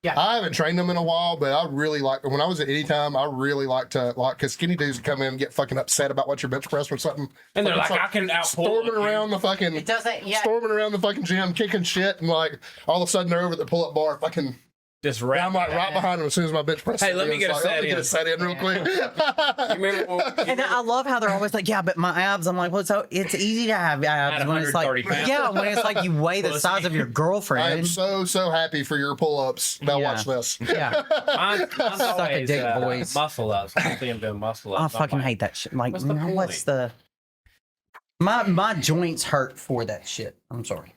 Yeah. I haven't trained them in a while, but I really like, when I was at Anytime, I really like to, because skinny dudes would come in and get fucking upset about what your bench press or something. And they're like, I can outpull storming around the fucking, storming around the fucking gym, kicking shit, and like, all of a sudden they're over at the pull-up bar, fucking, just I'm like right behind them as soon as my bench press. Hey, let me get a set in real quick. And I love how they're always like, yeah, but my abs. I'm like, well, it's easy to have abs when it's like, pounds. when it's like you weigh the size of your girlfriend. I am so happy for your pull-ups. Now watch this. Yeah. Mine's Suck a always, dick, boys. muscle ups. I see them doing muscle ups. I fucking hate that shit. Like, what's the point? what's the? My joints hurt for that shit. I'm sorry.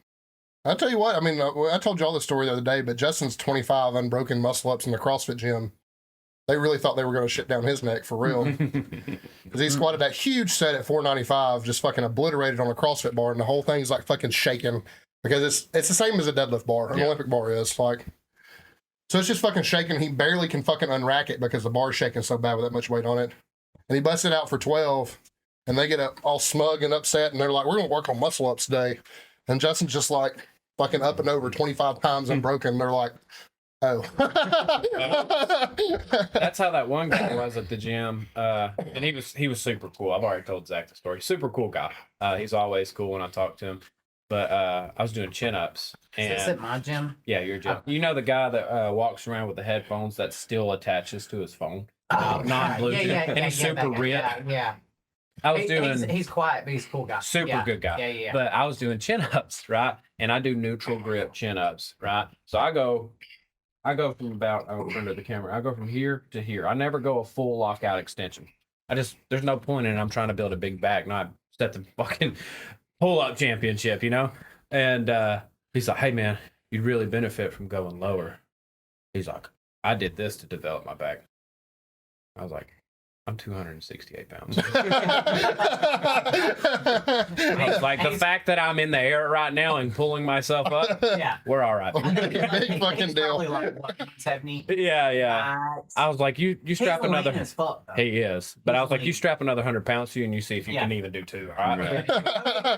I'll tell you what, I mean, I told y'all the story the other day, but Justin's 25 unbroken muscle ups in the CrossFit gym. They really thought they were going to shit down his neck for real. Because he squatted that huge set at 495, just fucking obliterated on a CrossFit bar, and the whole thing's like fucking shaking. Because it's the same as a deadlift bar, an Olympic bar is. Like, so it's just fucking shaking. He barely can fucking unrack it because the bar's shaking so bad with that much weight on it. And he busts it out for 12, and they get all smug and upset, and they're like, we're going to work on muscle ups today. And Justin's just like, fucking up and over 25 times unbroken. They're like, oh. That's how that one guy was at the gym. And he was super cool. I've already told Zach the story. Super cool guy. He's always cool when I talk to him. But I was doing chin-ups. And Is this at my gym? yeah, your gym. You know the guy that walks around with the headphones that still attaches to his phone? Oh, Not Bluetooth. And he's super ripped. Yeah. I was doing... He's quiet, but he's a cool guy. Super good guy. Yeah. But I was doing chin-ups, right? And I do neutral grip chin-ups, right? So I go from about, I'll turn to the camera. I go from here to here. I never go a full lockout extension. There's no point in it. I'm trying to build a big back, not set the fucking pull-up championship, you know? And he's like, hey, man, you'd really benefit from going lower. He's like, I did this to develop my back. I was like, I'm 268 pounds. I was like, the fact that I'm in the air right now and pulling myself up, Yeah. we're all right. Big fucking He's deal. probably like, what, 170? Yeah. I was like, you strap He's another. lean as fuck, though. He is, but I was like, lean. you strap another 100 pounds to you, and you see if you Yeah. can even do 2. All right. Go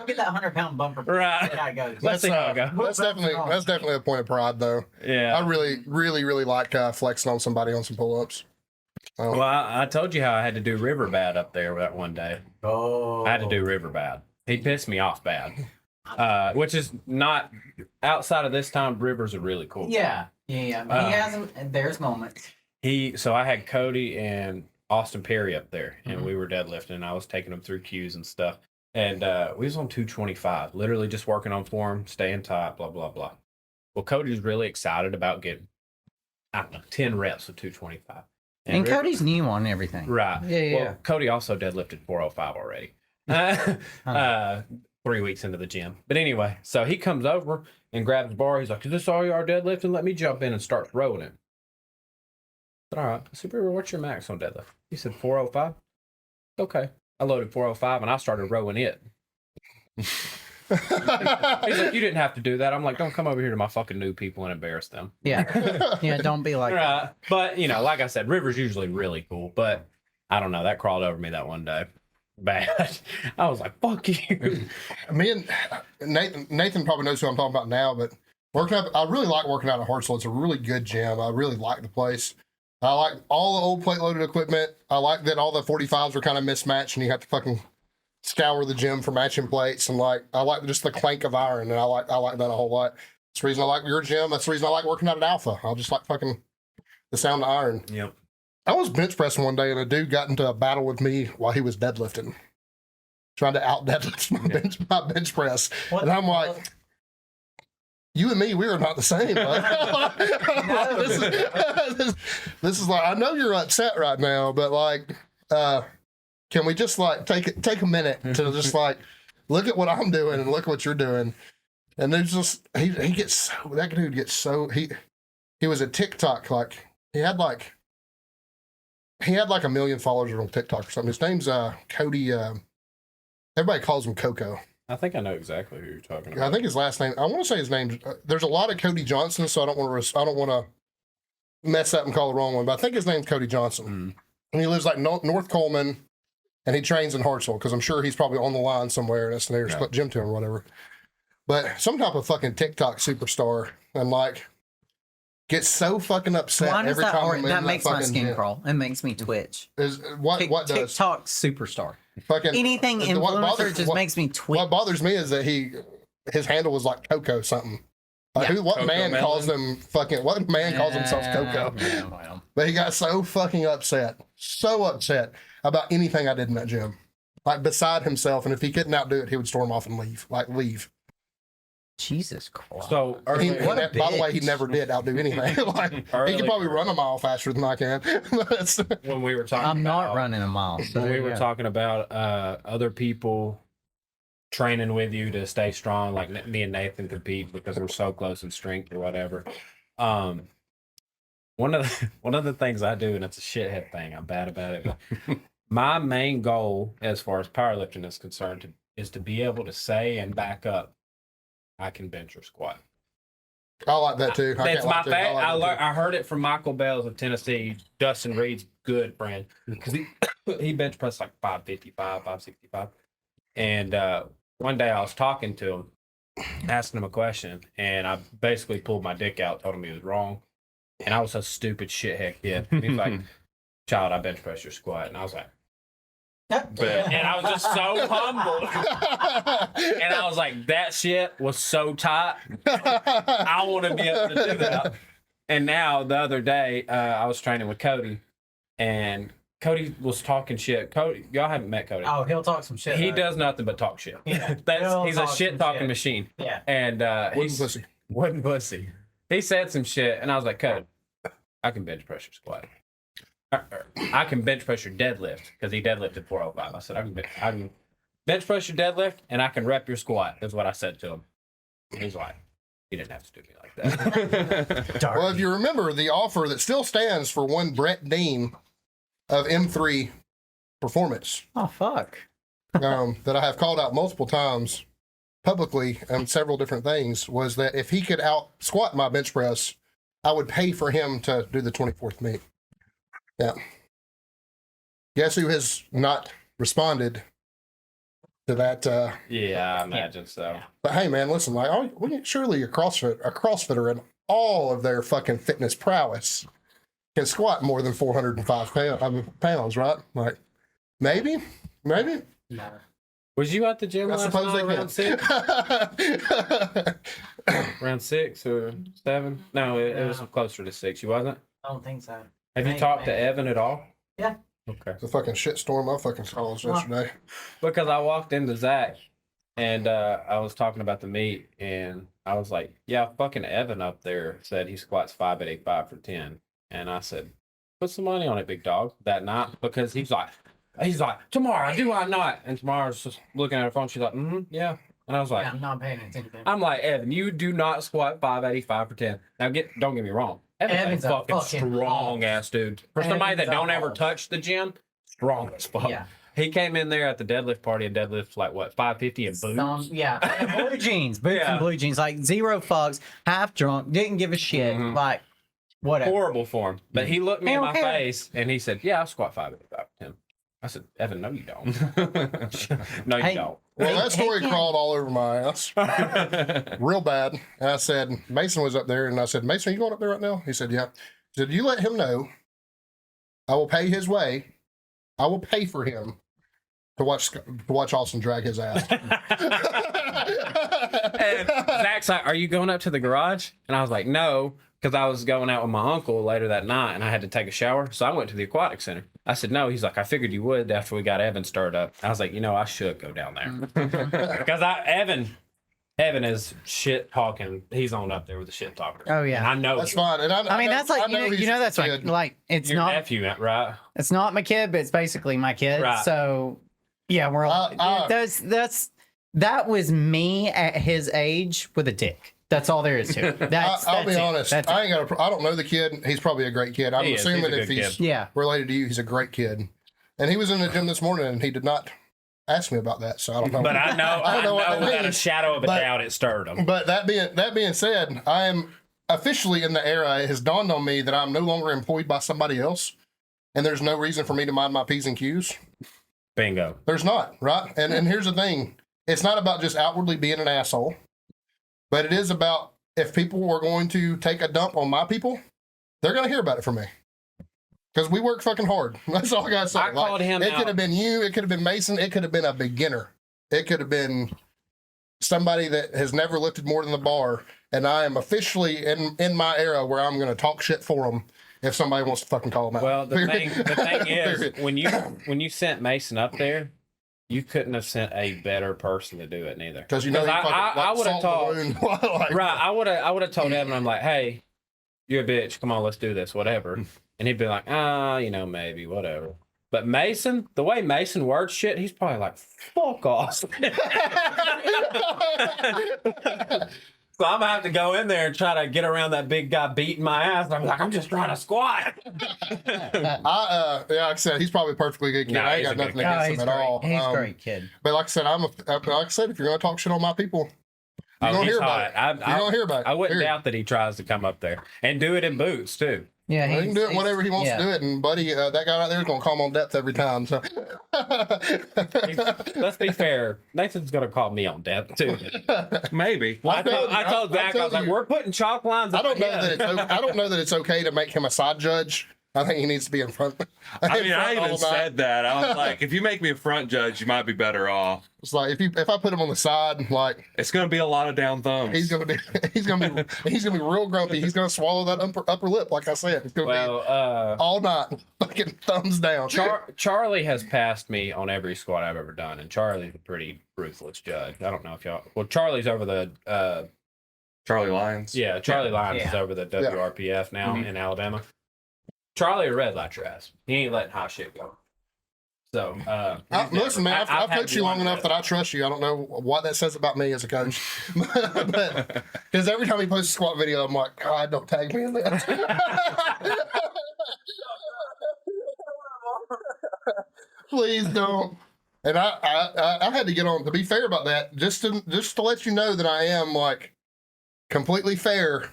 get that 100-pound bumper. Right. See how it goes. Let's see how it goes. That's definitely a point of pride, though. Yeah. I really like flexing on somebody on some pull-ups. Well, I told you how I had to do river bad up there that one day. Oh. I had to do river bad. He pissed me off bad. Which is not outside of this time. Rivers are really cool. Yeah. He hasn't. There's moments. So I had Cody and Austin Perry up there, and we were deadlifting, and I was taking them through cues and stuff. And we was on 225, literally just working on form, staying tight, blah blah blah. Well, Cody's really excited about getting, I don't know, 10 reps of 225. And Cody's new on everything. Right. Yeah. Well, Cody also deadlifted 405 already. 3 weeks into the gym. But anyway, so he comes over and grabs the bar. He's like, "Is this all you are deadlifting? Let me jump in," and starts rowing it. I said, "All right." I said, "River, what's your max on deadlift?" He said, 405. Okay. I loaded 405 and I started rowing it. He's like, "You didn't have to do that." I'm like, "Don't come over here to my fucking new people and embarrass them." Yeah. Yeah. Don't be like that. Right. But, like I said, River's usually really cool. But I don't know. That crawled over me that one day. Bad. I was like, "Fuck you." Me and Nathan probably knows who I'm talking about now, but I really like working out at Hartselle. It's a really good gym. I really like the place. I like all the old plate loaded equipment. I like that all the 45s are kind of mismatched and you have to fucking scour the gym for matching plates, and I like just the clank of iron, and I like that a whole lot. That's the reason I like your gym. That's the reason I like working out at Alpha. I just like fucking the sound of iron. Yep. I was bench pressing one day, and a dude got into a battle with me while he was deadlifting, trying to out deadlift my bench press, and I'm like, "You and me, we are not the same." This is like, I know you're upset right now, but can we just take a minute to just look at what I'm doing and look what you're doing? And there's just that dude gets so he was a TikTok, he had like 1 million followers on TikTok or something. His name's Cody. Everybody calls him Coco. I think I know exactly who you're talking I about. think his last name. I want to say his name. There's a lot of Cody Johnson, so I don't want to mess up and call the wrong one. But I think his name's Cody Johnson, and he lives North Coleman, and he trains in Hartselle because I'm sure he's probably on the line somewhere. And that's the nearest gym to him or whatever. But some type of fucking TikTok superstar, and gets so fucking upset Why does every that? time I'm in That makes my fucking skin gym. crawl. It makes me twitch. What does TikTok superstar? fucking Anything what influencer bothers- just what- makes me twitch. What bothers me is that his handle was like Coco something. What Coco man Melon? calls them fucking? What man calls himself Coco? Yeah, well. But he got so fucking upset, about anything I did in that gym, beside himself. And if he couldn't outdo it, he would storm off and leave. Jesus Christ. So By earlier, the way, he never did outdo anything. He could probably run a mile faster than I can. when we were talking, I'm not about- running a mile. So we were yeah. talking about other people training with you to stay strong, like me and Nathan compete because we're so close in strength or whatever. One of the things I do, and it's a shithead thing, I'm bad about it, but my main goal as far as powerlifting is concerned is to be able to say and back up, I can bench or squat. I like that too. That's my favorite. I heard it from Michael Bells of Tennessee, Dustin Reed's good friend, because he bench pressed like 555, 565. And one day I was talking to him, asking him a question, and I basically pulled my dick out, told him he was wrong. And I was a stupid shithead kid. And he's like, "Child, I bench press your squat." And I was like, and I was just so humbled. And I was like, that shit was so tight. I want to be able to do that. And now the other day, I was training with Cody, and Cody was talking shit. Cody, y'all haven't met Cody. Oh, he'll talk some shit. He right? does nothing but talk shit. Yeah. He's a shit talking machine. Yeah. And Wooden pussy. wooden pussy. He said some shit, and I was like, Cody, I can bench press your squat. I can bench press your deadlift, because he deadlifted 405. I said, I can bench press your deadlift, and I can rep your squat, is what I said to him. And he's like, you didn't have to do me like that. Well, if you remember, the offer that still stands for one Brett Dean of M3 performance Oh fuck. that I have called out multiple times publicly and several different things was that if he could out squat my bench press, I would pay for him to do the 24th meet. Yeah. Guess who has not responded to that? Yeah, I imagine so. But hey, man, listen, like, surely a CrossFitter in all of their fucking fitness prowess can squat more than 405 pounds, right? Like, maybe. No. Was you at the gym I last suppose night they around 6? can. Around 6 or 7? No, it was closer to 6. You wasn't? I don't think so. Have you talked to Evan at all? Yeah. Okay. The fucking shitstorm I fucking saw yesterday. Because I walked into Zach and I was talking about the meet and I was like, yeah, fucking Evan up there said he squats 585 for 10. And I said, put some money on it, big dog, that night. Because he's like, Tamara, do I not? And Tamara's just looking at her phone. She's like, yeah. And I was like, Yeah, I'm not paying attention. I'm like, Evan, you do not squat 585 for 10. Now don't get me wrong. Evan's a fucking strong ass dude. For somebody that don't ever touch the gym, strong as fuck. Yeah. He came in there at the deadlift party and deadlift like what, 550 in boots? Yeah. Blue jeans. Boots Yeah. and blue jeans. Like zero fucks, half drunk, didn't give a shit. Mhm. Like, whatever. Horrible form. But he looked me He in don't my care. face and he said, yeah, I squat 585 for 10. I said, Evan, no, you don't. No, you Hey. don't. Well, that story Ken. crawled all over my ass real bad. And I said, Mason was up there, and I said, Mason, are you going up there right now? He said, yeah. He said, you let him know. I will pay his way. I will pay for him to watch Austin drag his ass. And Zach's like, are you going up to the garage? And I was like, no, because I was going out with my uncle later that night and I had to take a shower. So I went to the aquatic center. I said, no. He's like, I figured you would after we got Evan stirred up. I was like, I should go down there. Because Evan is shit talking. He's on up there with the shit talker. Oh, yeah. And I know That's you. fine. And I mean, that's like, you know that's good. like it's Your not nephew, right? it's not my kid, but it's basically my kid. Right. So yeah, we're all that was me at his age with a dick. That's all there is to it. I'll be it. honest. That's I ain't got. I don't know the kid. He's probably a great kid. I'm He is. assuming He's a if good he's kid. yeah. related to you, he's a great kid. And he was in the gym this morning, and he did not ask me about that. So I don't know. But I don't know what that without a means. shadow of a But- doubt it stirred him. But that being said, I am officially in the era. It has dawned on me that I'm no longer employed by somebody else, and there's no reason for me to mind my P's and Q's. Bingo. There's not, right? And here's the thing: it's not about just outwardly being an asshole, but it is about if people were going to take a dump on my people, they're going to hear about it from me. Because we work fucking hard. That's all I got to say. I called him It out. could have been you. It could have been Mason. It could have been a beginner. It could have been somebody that has never lifted more than the bar. And I am officially in my era where I'm going to talk shit for them if somebody wants to fucking call them out. Well, the thing is, Period. when you sent Mason up there, you couldn't have sent a better person to do it neither. Because you know, I would have told like, right. I would have told Evan, I'm like, hey, you're a bitch. Come on, let's do this, whatever. And he'd be like, maybe, whatever. But Mason, the way Mason words shit, he's probably like, fuck off. So I'm gonna have to go in there and try to get around that big guy beating my ass. And I'm like, I'm just trying to squat. yeah, like I said, he's probably a perfectly good kid. No, I ain't he's got a nothing good against he's him at great. all. He's a great kid. But like I said, like I said, if you're gonna talk shit on my people, you're gonna he's hear about it. hot. You're gonna hear about it. I wouldn't Period. doubt that he tries to come up there and do it in boots too. Yeah, He can do it whenever he wants yeah. to do it, and buddy, that guy out there is gonna call him on depth every time. So Let's be fair. Nathan's gonna call me on depth too. Maybe. I told Zach, I was like, we're putting chalk lines. I don't know Yeah. I don't know that it's okay to make him a side judge. I think he needs to be in front. I mean, I in front all even night. said that. I was like, if you make me a front judge, you might be better off. It's like if I put him on the side, like It's going to be a lot of down thumbs. he's gonna be real grumpy. He's gonna swallow that upper lip, like I said. It's gonna be all night, fucking thumbs down. Charlie has passed me on every squat I've ever done, and Charlie's a pretty ruthless judge. I don't know if y'all. Well, Charlie's over the. Charlie Lyons. Yeah, Charlie Lyons is Yeah. over the WRPF now in Alabama. Charlie will red light your ass. He ain't letting hot shit go. So, listen, man, I've had coached you long one enough that I trust you. I don't know what that says about me as a coach, but because every time he posts a squat video, I'm like, God, don't tag me in this. Please don't. And I had to get on, to be fair about that, just to let you know that I am like completely fair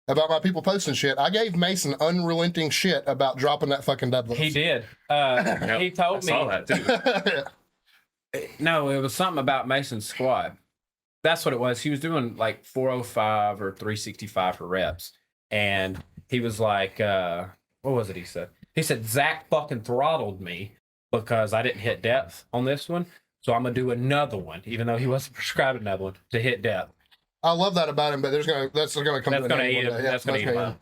about my people posting shit. I gave Mason unrelenting shit about dropping that fucking deadlift. He did. He told I me. saw that too. No, it was something about Mason's squat. That's what it was. He was doing like 405 or 365 for reps. And he was like, what was it he said? He said, Zach fucking throttled me because I didn't hit depth on this one. So I'm going to do another one, even though he wasn't prescribed another one, to hit depth. I love that about him, but that's gonna come That's to going an to end eat one him. day. Yeah, That's going to eat gonna him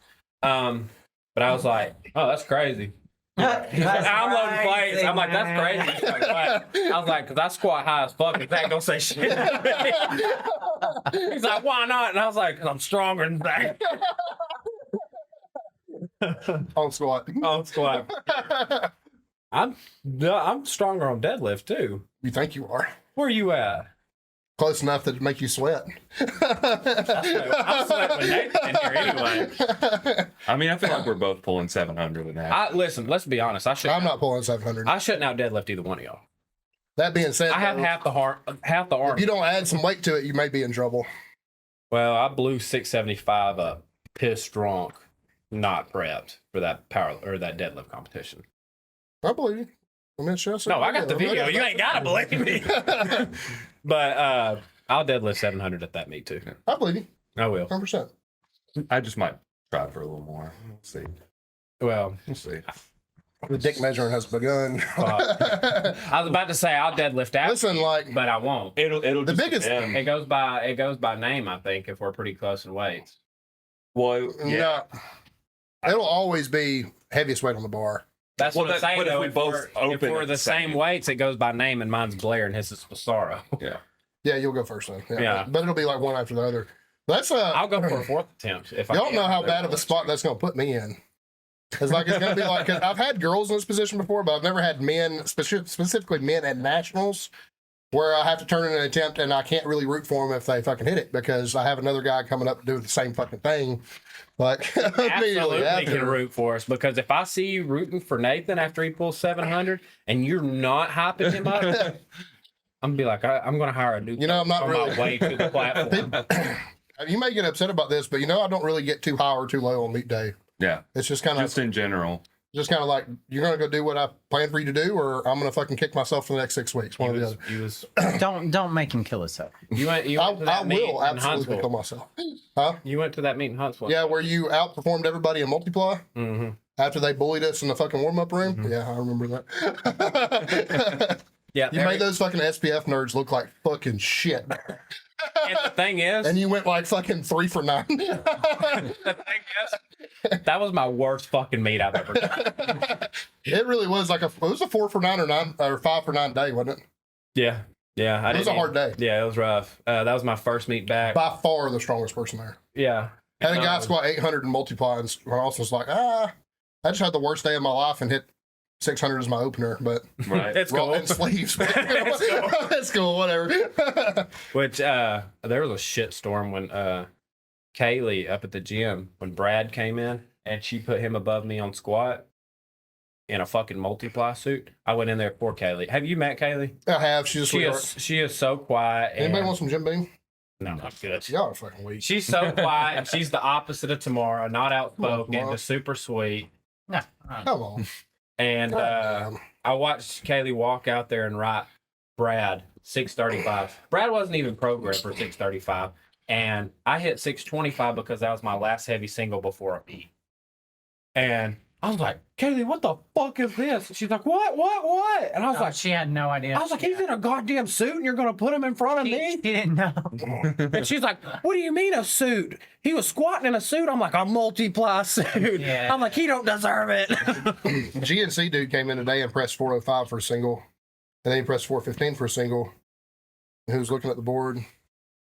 up. But I was like, oh, that's crazy. I'm loading plates. I'm like, that's crazy. He's like, what? I was like, because I squat high as fuck. And Zach don't say shit. He's like, why not? And I was like, 'cause I'm stronger than Zach. On squat. On squat. I'm stronger on deadlift too. You think you are? Where you at? Close enough to make you sweat. I'm sweating with Nathan in here anyway. I mean, I feel like we're both pulling 700 in that. Listen, let's be honest. I'm not pulling 700. I shouldn't out deadlift either one of y'all. That being said, I have though, half the arm. if you don't add some weight to it, you may be in trouble. Well, I blew 675 up, pissed drunk, not prepped for that power or that deadlift competition. I believe you. I mean, sure, No, I got the video. You ain't gotta believe me. But I'll deadlift 700 at that meet too. I believe you. I will. 100%. I just might try for a little more. We'll see. Well, We'll see. The dick measuring has begun. I was about to say I'll deadlift out. Listen, like, But I won't. It'll The just biggest- depend. It goes by name, I think, if we're pretty close in weights. Well, yeah. no, it'll always be heaviest weight on the bar. That's Well, what I'm that- saying. but if Though, we both if open we're at the the same same- weights, it goes by name, and mine's Blair and his is Passaro. Yeah. Yeah, you'll go first then. Yeah. But it'll be like one after the other. That's I'll go for a fourth attempt if I Y'all can. know how bad of a spot that's going to put me in. It's like it's going to be like, 'cause I've had girls in this position before, but I've never had men, specifically men at nationals, where I have to turn in an attempt and I can't really root for them if they fucking hit it because I have another guy coming up doing the same fucking thing. Like, immediately Absolutely after. can root for us because if I see you rooting for Nathan after he pulls 700 and you're not hyping him up, I'm gonna be like, I'm gonna hire a new. You know, I'm not on really- my way to the platform. You may get upset about this, but I don't really get too high or too low on meet day. Yeah. It's just kind of Just in general. like you're gonna go do what I planned for you to do, or I'm gonna fucking kick myself for the next 6 weeks. One or the other. Don't make him kill himself. You went to I that meet will in absolutely Huntsville. kill myself. Huh? You went to that meet in Huntsville. Yeah, where you outperformed everybody in multiply Mm-hmm. after they bullied us in the fucking warm up room. Yeah, I remember that. Yeah. You made those fucking SPF nerds look like fucking shit, And the thing is, and you went like fucking 3 for 9. the thing is, that was my worst fucking meet I've ever done. It really was like it was a 4 for 9 or 5 for 9 day, wasn't it? Yeah. Yeah. It was a hard day. Yeah, it was rough. That was my first meet back. By far the strongest person there. Yeah. Had a guy squat 800 and multiply, and I also was like, I just had the worst day of my life and hit 600 as my opener, but Right. It's cool. and sleeves. It's cool. That's cool, whatever. Which there was a shit storm when Kaylee up at the gym when Brad came in and she put him above me on squat in a fucking multiply suit. I went in there for Kaylee. Have you met Kaylee? I have. She's She is so quiet. Anybody And, want some Jim Beam? no, I'm good. Y'all are fucking weak. She's so quiet. And she's the opposite of Tamara, not outspoken, Tamara. just super sweet. No, Come on. And Goddamn. I watched Kaylee walk out there and write Brad 635. Brad wasn't even programmed for 635. And I hit 625 because that was my last heavy single before a meet. And I was like, Kaylee, what the fuck is this? And she's like, what? And I was like, she had no idea. he's in a goddamn suit and you're going to put him in front of She me? didn't know. And she's like, what do you mean a suit? He was squatting in a suit. I'm like, a multiply suit. Yeah. I'm like, he don't deserve it. GNC dude came in today and pressed 405 for a single, and then he pressed 415 for a single. And he was looking at the board,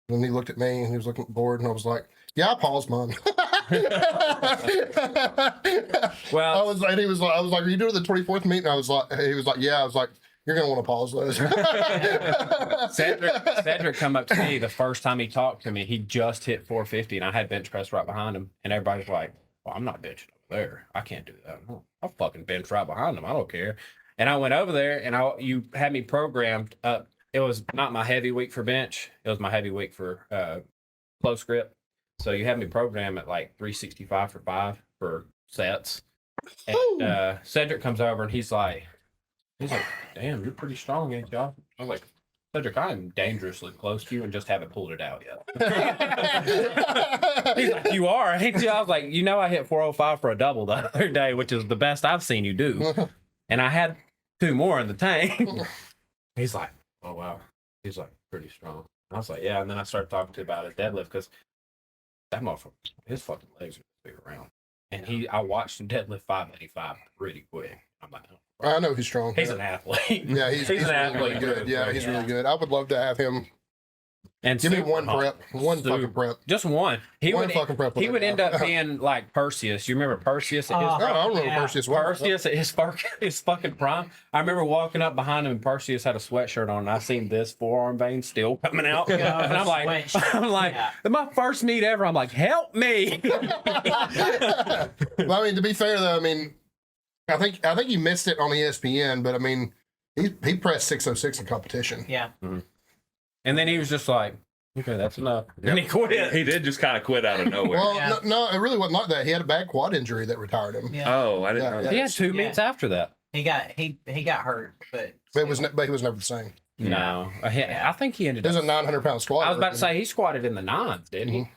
and he looked at me, and he was looking at the board, and I was like, "Yeah, I paused mine." Well, I was like, "Are you doing the 24th meet?" And I was like, he was like, "Yeah." I was like, "You're gonna want to pause those." Cedric come up to me the first time he talked to me. He just hit 450, and I had bench press right behind him. And everybody's like, "Well, I'm not benching over there. I can't do that. I'll fucking bench right behind him. I don't care." And I went over there, and you had me programmed up. It was not my heavy week for bench. It was my heavy week for close grip. So you had me programmed at like 365 for 5 for sets. And Cedric comes over, and he's like, damn, you're pretty strong, ain't y'all? I was like, Cedric, I'm dangerously close to you and just haven't pulled it out yet. He's like, you are, ain't you? I was like, I hit 405 for a double the other day, which is the best I've seen you do. And I had 2 more in the tank. He's like, oh, wow. He's like, pretty strong. I was like, yeah. And then I started talking to him about his deadlift because that motherfucker, his fucking legs are big around. And I watched him deadlift 585 pretty quick. I'm like, oh. I know he's strong. He's an athlete. Yeah, he's an really, athlete. really good. Yeah, he's really good. I would love to have him. And Give me super one hot. prep. Fucking prep. Just one. One fucking prep. He would end up being like Perseus. You remember Perseus at his I don't remember Perseus. Perseus at his fucking prime. I remember walking up behind him, and Perseus had a sweatshirt on, and I seen this forearm vein still coming out, and I'm like, my first meet ever. I'm like, help me. Well, I mean, to be fair though, I mean, I think he missed it on ESPN, but I mean, he pressed 606 in competition. Yeah. Mm-hmm. And then he was just like, okay, that's enough. And he quit. He did just kind of quit out of nowhere. Well, no, it really wasn't like that. He had a bad quad injury that retired him. Yeah. Oh, I didn't know that. He had 2 meets after that. He got hurt, but But he was never the same. No, I think he ended There's up. a 900-pound squat. I was about to say he squatted in the 9s, didn't he?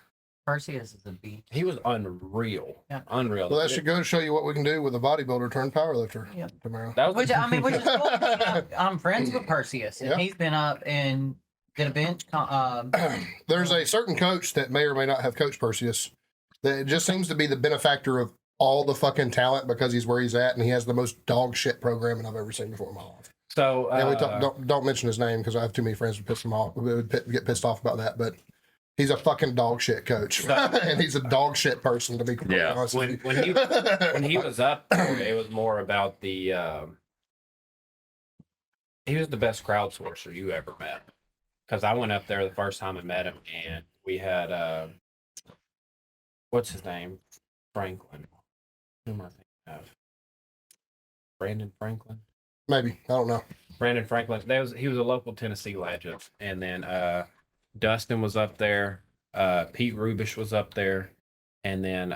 Perseus is a beast. He was unreal. Yeah. Unreal. Well, that should go to show you what we can do with a bodybuilder turned powerlifter. Yep. Tomorrow. That was Which is cool. I'm friends with Perseus, and Yeah. he's been up and did a bench. There's a certain coach that may or may not have coached Perseus that just seems to be the benefactor of all the fucking talent because he's where he's at and he has the most dog shit programming I've ever seen before in my life. so. Yeah, don't mention his name because I have too many friends who piss him off. Who would get pissed off about that, but he's a fucking dog shit coach, and he's a dog shit person to be completely honest. with when you. when he was up there, it was more about the. He was the best crowdsourcer you ever met. Because I went up there the first time I met him, and we had what's his name, Franklin. Who am I thinking of? Brandon Franklin. Maybe I don't know. Brandon Franklin. He was a local Tennessee legend, and then Dustin was up there. Pete Rubish was up there, and then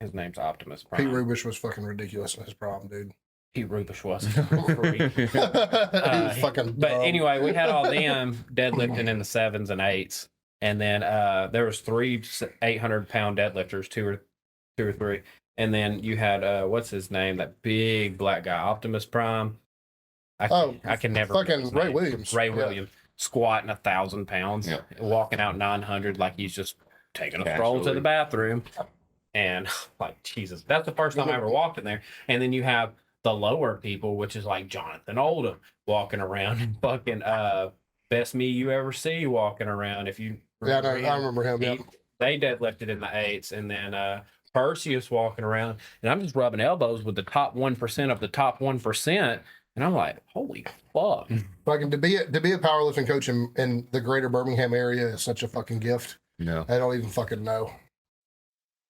his name's Optimus Prime. Pete Rubish was fucking ridiculous. That's his problem, dude. Pete Rubish wasn't a freak. He was fucking. But dumb. anyway, we had all them deadlifting in the 7s and 8s, and then there was 3 800-pound deadlifters, two or three, and then you had what's his name, that big black guy, Optimus Prime. I can never fucking remember his Ray name. Williams. Ray Yeah. Williams squatting 1,000 pounds, Yeah. walking out 900 like he's just taking a stroll to Casually. the bathroom, and like Jesus, that's the first time I ever walked in there. And then you have the lower people, which is like Jonathan Oldham walking around and fucking best me you ever see walking around. If you Yeah, remember I remember him. Yeah. they deadlifted in the 8s, and then Perseus walking around, and I'm just rubbing elbows with the top 1% of the top 1%, and I'm like, holy fuck. Fucking to be a powerlifting coach in the greater Birmingham area is such a fucking gift. No. They don't even fucking know.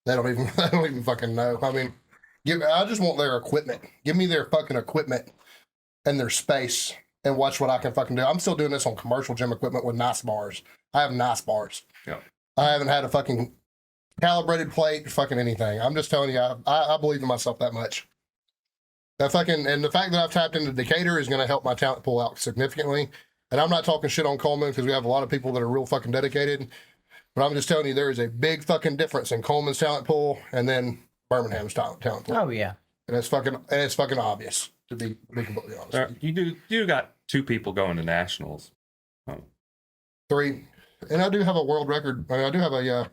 They don't even fucking know. I mean, I just want their equipment. Give me their fucking equipment and their space and watch what I can fucking do. I'm still doing this on commercial gym equipment with nice bars. I have nice bars. Yeah. I haven't had a fucking calibrated plate, fucking anything. I'm just telling you, I believe in myself that much. And the fact that I've tapped into Decatur is going to help my talent pool out significantly. And I'm not talking shit on Coleman because we have a lot of people that are real fucking dedicated. But I'm just telling you, there is a big fucking difference in Coleman's talent pool and then Birmingham's talent pool. Oh yeah. And it's fucking obvious, to be completely honest. You got 2 people going to nationals. 3. And I do have a world record. I mean, I do have a,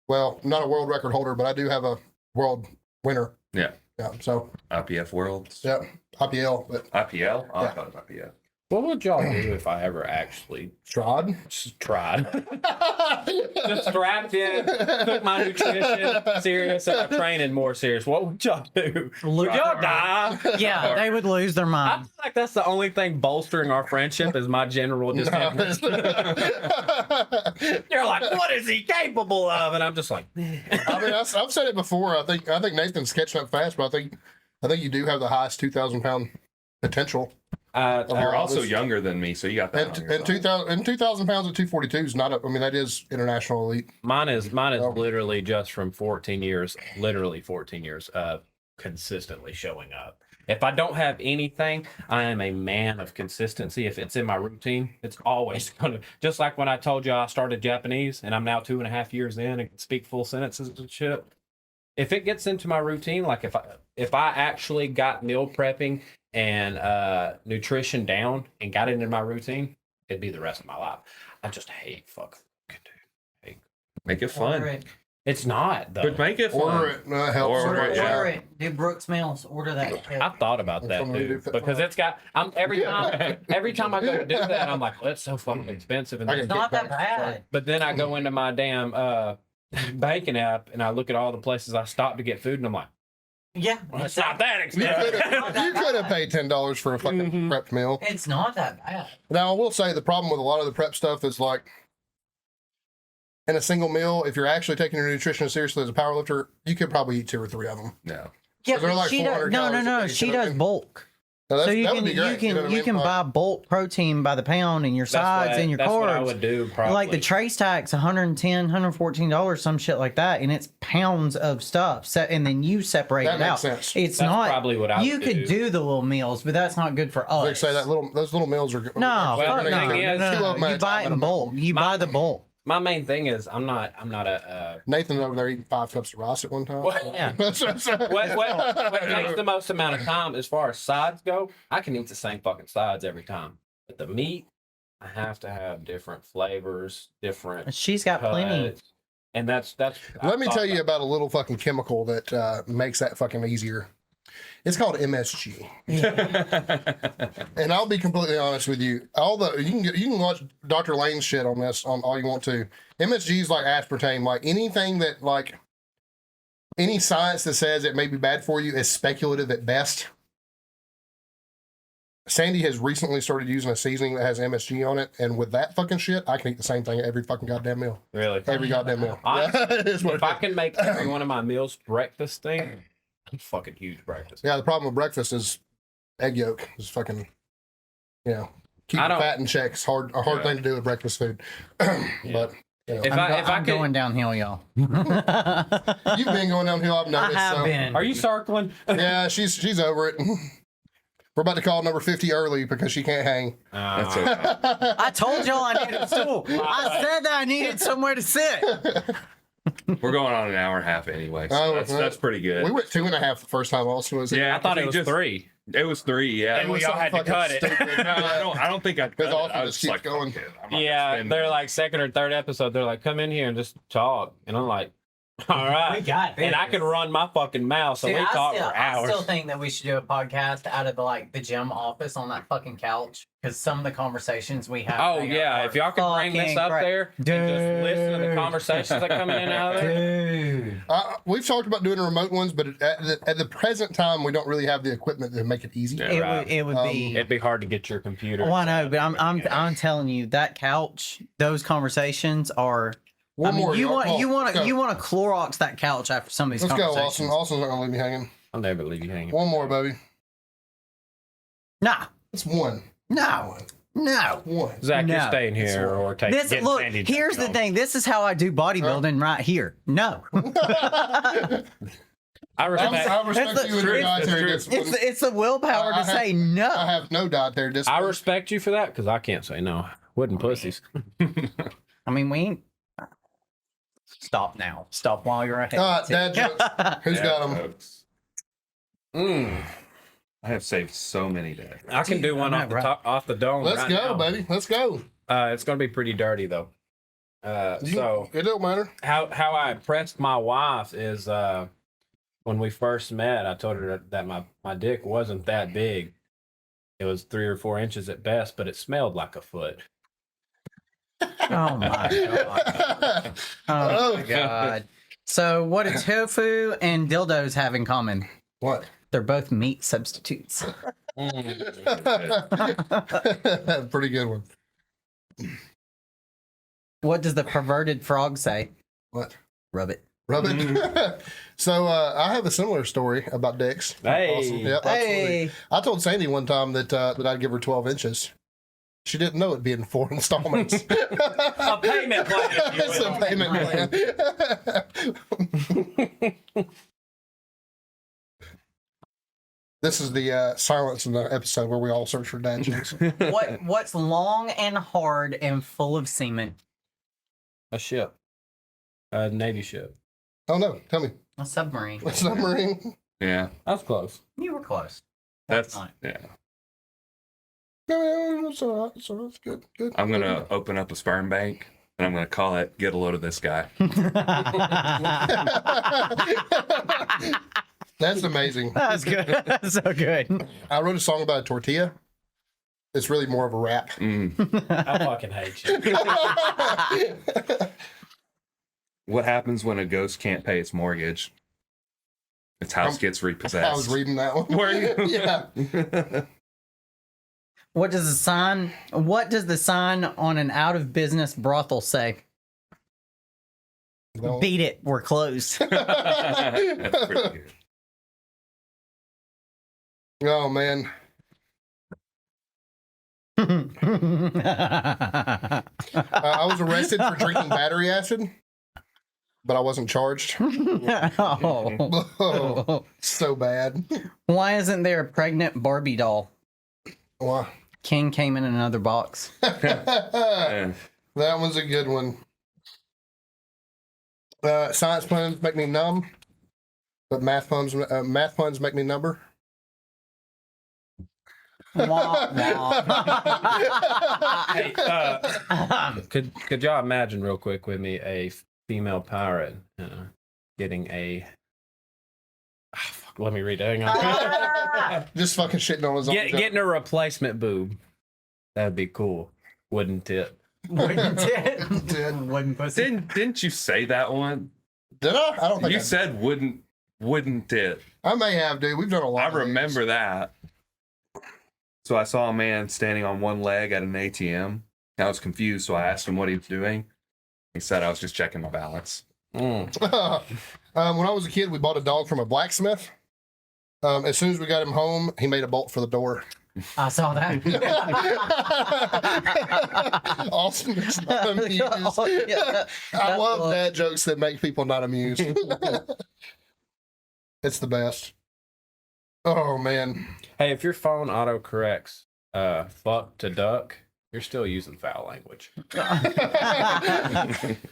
well, not a world record holder, but I do have a world winner. Yeah. Yeah. So, IPF Worlds. yeah, IPL, but IPL? Oh, Yeah. I thought it was IPF. What would y'all do if I ever actually Strad. tried? Just strapped in, took my nutrition serious, and I'm training more serious. What would y'all do? Would y'all die? Yeah, they would lose their I mind. feel like that's the only thing bolstering our friendship is my general disinterest. You're like, what is he capable of? And I'm just like, I mean, I've said it before. I think Nathan's catching up fast, but I think I think you do have the highest 2,000-pound potential. You're all also this- younger than me, so you got that. And 2,000 pounds at 242 is not. I mean, that is international elite. Mine is Oh. literally just from 14 years, literally 14 years of consistently showing up. If I don't have anything, I am a man of consistency. If it's in my routine, it's always gonna. Just like when I told you I started Japanese, and I'm now 2.5 years in and can speak full sentences and shit. If it gets into my routine, like if I actually got meal prepping and nutrition down and got it into my routine, it'd be the rest of my life. I just hate fucking dude. Make it fun. Order it. It's not though. But make it fun. Order it. Helps. Order it, yeah. Order it. Do Brooks Mills. Order that shit. I've thought about that Somebody too, do fit because for- it's got. Every time I go to do that, I'm like, well, it's so fucking expensive. And I then, It's not that bad. but then I go into my damn banking app and I look at all the places I stopped to get food, and I'm like, Yeah. well, it's not that You expensive. could have paid $10 for a fucking Mhm. prepped meal. It's not that bad. Now, I will say the problem with a lot of the prep stuff is like in a single meal, if you're actually taking your nutrition seriously as a powerlifter, you could probably eat 2 or 3 of them. No. Yeah, They're but like she does, 400 no, calories a day, she you know what I does mean? bulk. Now, So that would be great. you can know what I mean? can Like, buy bulk protein by the pound in your sides and your that's what I carbs. would do. Probably. Like the trace tax, $110, $114, some shit like that, and it's pounds of stuff. And then you separate That it makes out. sense. It's That's not. probably what I You would could do. do the little meals, but that's not good for us. like say that those little meals are No, Well, fuck the no, thing is, no, two no, of them at You a buy time it at in a bulk. You buy the bulk. My main thing is I'm not a. Nathan over there eating 5 cups of rice at one time. What, Yeah. what takes the most amount of time as far as sides go? I can eat the same fucking sides every time, but the meat, I have to have different flavors, different. She's got plenty. cuts, and that's. Let me tell you about a little fucking chemical that makes that fucking easier. It's called MSG. And I'll be completely honest with you. You can watch Dr. Lane's shit on this on all you want to. MSG is like aspartame. Like anything that like any science that says it may be bad for you is speculative at best. Sandy has recently started using a seasoning that has MSG on it, and with that fucking shit, I can eat the same thing every fucking goddamn meal. Really. Every goddamn meal. Honestly, It is what If it I is. can make every one of my meals breakfast thing, I'm fucking huge breakfast. Yeah, the problem with breakfast is egg yolk is fucking, keep I the don't- fat in check. It's a hard thing to do with breakfast food. But If I'm, I I'm could, going downhill, y'all. you've been going downhill. I've I noticed. have so. been. are you circling? Yeah, she's over it. We're about to call number 50 early because she can't hang. That's okay. I told y'all I needed a stool. I said that I needed somewhere to sit. We're going on an hour and a half anyway, so Oh, that's pretty good. We went 2.5 the first time. Also, was it? Yeah, I thought it he was 3. It was 3, yeah. And we all had to cut it. No, I don't think I cut Because it. Austin I just was keeps going. "Fuck it, I'm not gonna Yeah, spend they're it." like second or third episode. They're like, come in here and just talk, and I'm like, all right. We got this. And I could run my fucking mouth, so Dude, we talk I for hours. still think that we should do a podcast out of the gym office on that fucking couch because some of the conversations we have. Oh there yeah, are if y'all could bring this fucking up great. there and just listen to the conversations that come in and out of there. Dude. We've talked about doing remote ones, but at the present time, we don't really have the equipment to make it easy. Yeah. It Right. would. It would be. It'd be hard to get your computer. Oh, I know, but I'm Yeah. telling you that couch, those conversations are. One more. you y'all. want Come on, you want let's to go. you want to Clorox that couch after some of these Let's go, conversations. Austin. Austin's not gonna leave me hanging. I'll never leave you hanging. One more, baby. Nah, It's one. no, no. One. Zach, you're No. staying here or take. This getting look. Sandy Here's the home. thing. This is how I do bodybuilding right here. No, I respect. I respect That's you and your the- dietary it's discipline. it's the willpower I to say no. I have no dietary I discipline. respect you for that because I can't say no. Wooden pussies. I mean, we ain't. Stop now. Stop while you're ahead. All right, dad jokes. Who's Yeah, got them? folks. Mm. I have saved so many days. I can do one I know, off the right? top, off the dome. Let's right go, now. baby. Let's go. It's gonna be pretty dirty though. So It don't matter. how I impressed my wife is when we first met, I told her that my dick wasn't that big. It was 3 or 4 inches at best, but it smelled like a foot. Oh my god. Oh my god. So what do tofu and dildos have in common? What? They're both meat substitutes. Pretty good one. What does the perverted frog say? What? Rub it. Rub it. So I have a similar story about dicks. Hey. Awesome. Yep, absolutely. Hey. I told Sandy one time that I'd give her 12 inches. She didn't know it'd be in 4 installments. A payment plan. if you It's a will. payment plan. This is the silence in the episode where we all search for dad jokes. What's long and hard and full of semen? A ship. A Navy ship. Oh no, tell me. A submarine. A submarine? Yeah, That's close. You were close. that's Fine. yeah. No, it's all right. It's all right. It's good. Good. I'm gonna open up a sperm bank and I'm gonna call it "Get a Load of This Guy." That's amazing. That's good. That's so good. I wrote a song about a tortilla. It's really more of a rap. I fucking hate you. What happens when a ghost can't pay its mortgage? Its house gets repossessed. I was reading that one. Were you? Yeah. What does the sign on an out of business brothel say? Well, Beat it, we're closed. That's pretty good. oh man. I was arrested for drinking battery acid, but I wasn't charged. Oh. Oh, so bad. Why isn't there a pregnant Barbie doll? Wow. King came in another box. That one's a good one. Science puns make me numb, but math puns make me number. Wah, wah. Hey, could y'all imagine real quick with me a female pirate getting a fuck, let me read it. Hang on. Just fucking shitting on his own. joke. Getting a replacement boob. That'd be cool, wouldn't it? Wouldn't it? Did. Wouldn't pussy. Didn't you say that one? Did I? I don't think You I said wouldn't it? I may have, dude. We've done a lot. I of these. remember that. So I saw a man standing on one leg at an ATM. I was confused, so I asked him what he was doing. He said I was just checking my balance. When I was a kid, we bought a dog from a blacksmith. As soon as we got him home, he made a bolt for the door. I saw that. Austin is not amused. Yeah. I love dad jokes that make people not amused. It's the best. Oh man. Hey, if your phone auto corrects fuck to duck, you're still using foul language.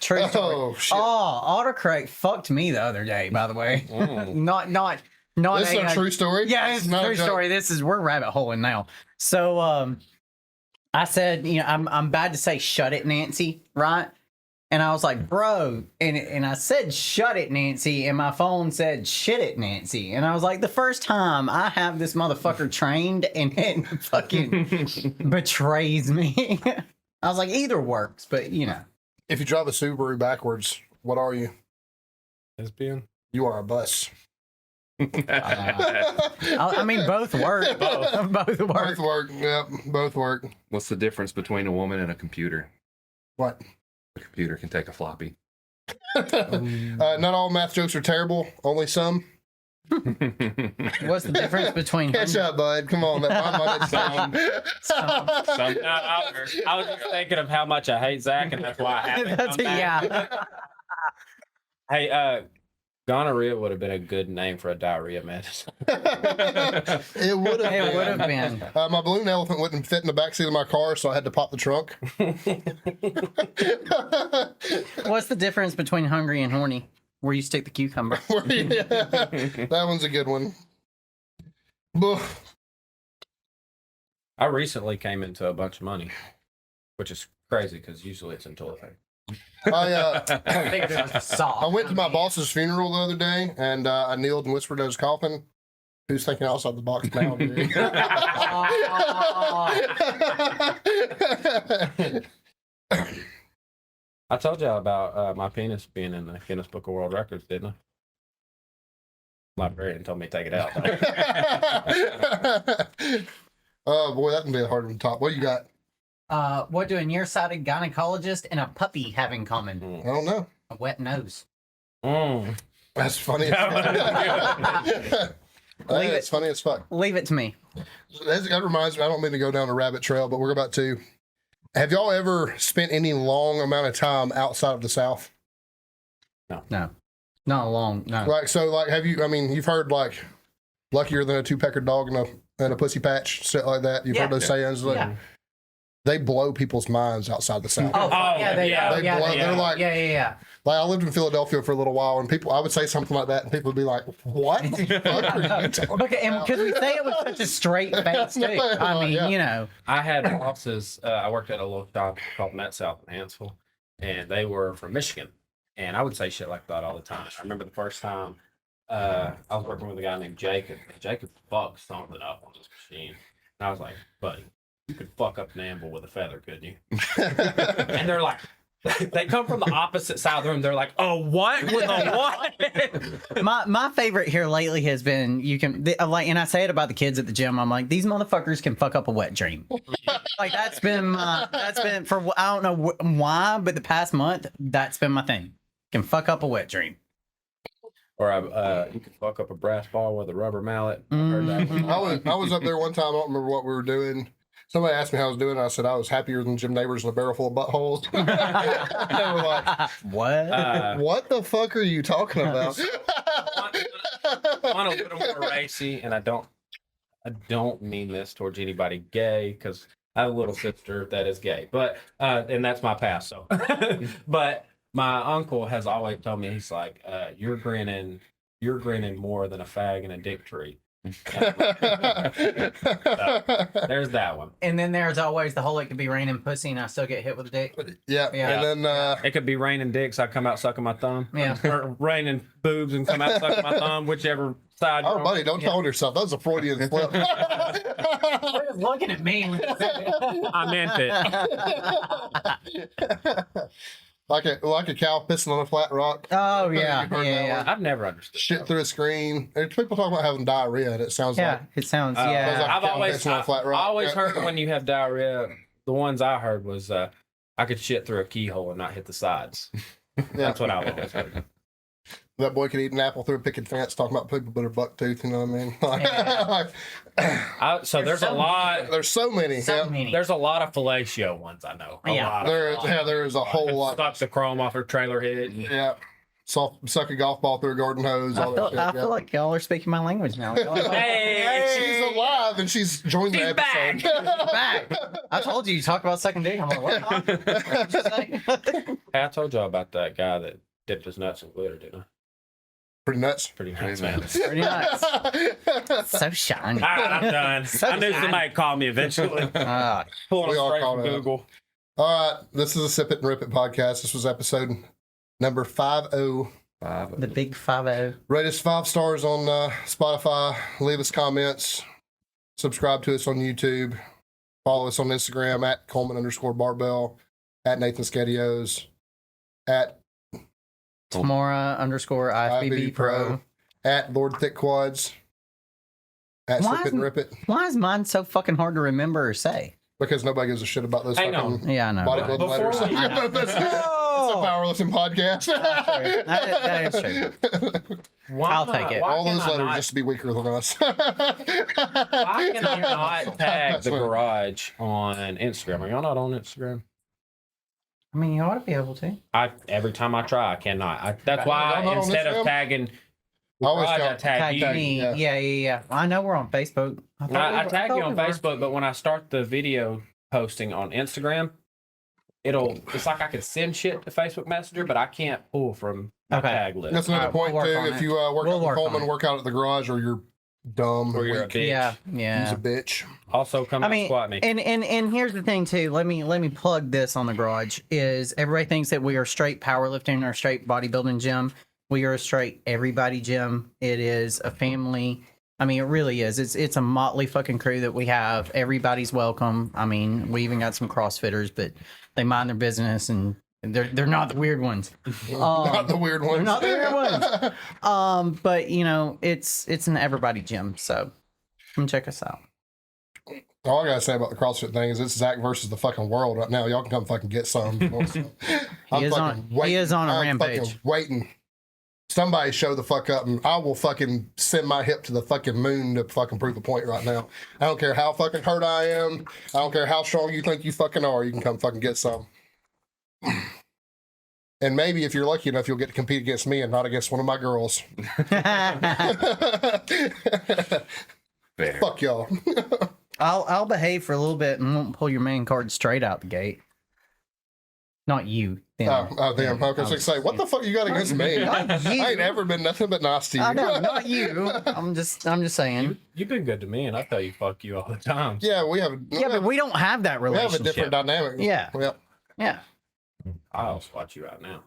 True story. Oh shit. Oh, autocorrect fucked me the other day, by the way. Not This is a true story. Yeah, it's a not true joke. story. We're rabbit holing now. So I said, I'm bad to say shut it, Nancy, right? And I was like, bro, and I said shut it, Nancy, and my phone said shit it, Nancy. And I was like, the first time I have this motherfucker trained and it fucking betrays me. I was like, either works, but If you drive a Subaru backwards, what are you? Lesbian? You are a bus. I mean, both work. Both work. Both work. Yep, both work. What's the difference between a woman and a computer? What? A computer can take a floppy. Not all math jokes are terrible. Only some. What's the difference between Catch up, bud. Come on, man. My money's down. I was just thinking of how much I hate Zach, and that's why I haven't come back. Yeah. Hey, gonorrhea would have been a good name for a diarrhea medicine. It would have It would been. have been. My balloon elephant wouldn't fit in the backseat of my car, so I had to pop the trunk. What's the difference between hungry and horny? Where you stick the cucumber. That one's a good one. Boof. I recently came into a bunch of money, which is crazy because usually it's in toilet paper. I think it was soft. I went to my boss's funeral the other day, and I kneeled and whispered at his coffin. Who's thinking outside the box now, dude? I told y'all about my penis being in the Guinness Book of World Records, didn't I? Librarian told me to take it out. Oh boy, that can be a hard one to top. What do you got? What do a nearsighted gynecologist and a puppy have in common? I don't know. A wet nose. That's funny. It's funny as fuck. Leave it to me. That reminds me, I don't mean to go down a rabbit trail, but we're about to. Have y'all ever spent any long amount of time outside of the South? No, not long. No. Like, so, like, have you, I mean, you've heard, like, luckier than a two-pecker dog and a pussy patch, shit like that. You've heard those sayings. Like, they blow people's minds outside the South. They're like, like, I lived in Philadelphia for a little while, and I would say something like that, and people would be like, what the fuck are you talking about? Because we say it with such a straight face, too. I mean, you know. I had bosses. I worked at a little shop called Met South in Hansville, and they were from Michigan. And I would say shit like that all the time. I remember the first time I was working with a guy named Jacob. And Jacob fucked something up on this machine. And I was like, buddy, you could fuck up an anvil with a feather, couldn't you? And they're like, they come from the opposite side of the room. They're like, oh, what? With a what? My favorite here lately has been and I say it about the kids at the gym. I'm like, these motherfuckers can fuck up a wet dream. Like that's been for I don't know why, but the past month that's been my thing. Can fuck up a wet dream. Or you could fuck up a brass ball with a rubber mallet. I heard that one. I was up there one time. I don't remember what we were doing. Somebody asked me how I was doing. And I said I was happier than Jim Neighbors in a barrel full of buttholes. They were like, what? What the fuck are you talking about? I'm a little more racy, and I don't mean this towards anybody gay, because I have a little sister that is gay, but and that's my past. So, but my uncle has always told me, he's like, you're grinning more than a fag in a dick tree. So, there's that one. And then there's always the whole it could be raining pussy and I still get hit with a dick. Yeah. And then it could be raining dicks, I come out sucking my thumb. Yeah. Or raining boobs and come out sucking my thumb, whichever side. oh, buddy, don't tell on yourself. That was a Freudian slip. You're just looking at me. I meant it. like a cow pissing on a flat rock. Oh yeah, You've heard that one. I've never understood. Shit through a screen. There's people talking about having diarrhea, and it sounds like it sounds sounds like I've a cow always, pissing on a flat rock. I always Yeah. heard when you have diarrhea, the ones I heard was I could shit through a keyhole and not hit the sides. That's what I've always heard. That boy could eat an apple through a picket fence. Talking about people with their buck tooth. You know what I mean? So there's a lot. There's so many. There's a lot of fellatio ones I know. A lot. There is a whole lot. Sucks the chrome off her trailer head. Yeah. Suck a golf ball through a garden hose. I feel like y'all are speaking my language now. Hey, she's alive and she's joined the episode. Back. I told you talk about sucking dick. I'm like, what? What'd you say? Hey, I told y'all about that guy that dipped his nuts in glitter, didn't I? Pretty nuts. Pretty nuts, man. Pretty nice. So shiny. All right, I'm done. So I knew shiny. somebody called me eventually. Pulling We them all straight called from it. Google. All right. This is a Sip It and Rip It podcast. This was episode number 50. The big 5-0. Rate us 5 stars on Spotify. Leave us comments. Subscribe to us on YouTube. Follow us on Instagram at Coleman_Barbell, at Nathan Skedios, at Tamara _IFBB Pro. at Lord Thick Quads, at Why Sip It and Rip It, Why is mine so fucking hard to remember or say? because nobody gives a shit about those Hang on. fucking Yeah, I know. bodybuilding Before letters. we- I know. It's a powerlifting podcast. That is true. I'll take it. All those letters just to be weaker than us. Why can I not tag the That's garage on Instagram? Are y'all not on Instagram? I mean, you ought to be able to. Every time I try, I cannot. That's why Y'all not on instead Instagram? of tagging the I always garage, I tag- tag you. Me. yeah. Yeah. I know we're on Facebook. I tag you on Facebook, but when I start the video posting on Instagram, it's like I can send shit to Facebook Messenger, but I can't pull from my Okay. tag list. That's another Alright, point we'll work too. on If it. you work We'll out with work on Coleman, it. work out at the garage, or you're dumb Or or you're a weak. bitch. Yeah. He's a bitch. Also, come I out mean, squat me. and here's the thing too. Let me plug this on the garage. Is everybody thinks that we are straight powerlifting or straight bodybuilding gym. We are a straight everybody gym. It is a family. I mean, it really is. It's a motley fucking crew that we have. Everybody's welcome. I mean, we even got some CrossFitters, but they mind their business and they're not the weird ones. Not the weird ones. Not the weird ones. But you know, it's an everybody gym. So come check us out. All I gotta say about the CrossFit thing is it's Zach versus the fucking world right now. Y'all can come fucking get some. He is on a rampage. Waiting. Somebody show the fuck up, and I will fucking send my hip to the fucking moon to fucking prove a point right now. I don't care how fucking hurt I am. I don't care how strong you think you fucking are. You can come fucking get some. And maybe if you're lucky enough, you'll get to compete against me and not against one of my girls. Fair. Fuck y'all. I'll behave for a little bit and won't pull your main card straight out the gate. Not you. Them. Oh, damn. Okay, so say, what the fuck you got against me? Not you. I ain't ever been nothing but nice to you. I know, not you. I'm just saying. You've been good to me, and I tell you fuck you all the time. Yeah, we have. Yeah, but we don't have that we have relationship. a different dynamic. Yeah. Yep. Yeah. I'll squat you out now.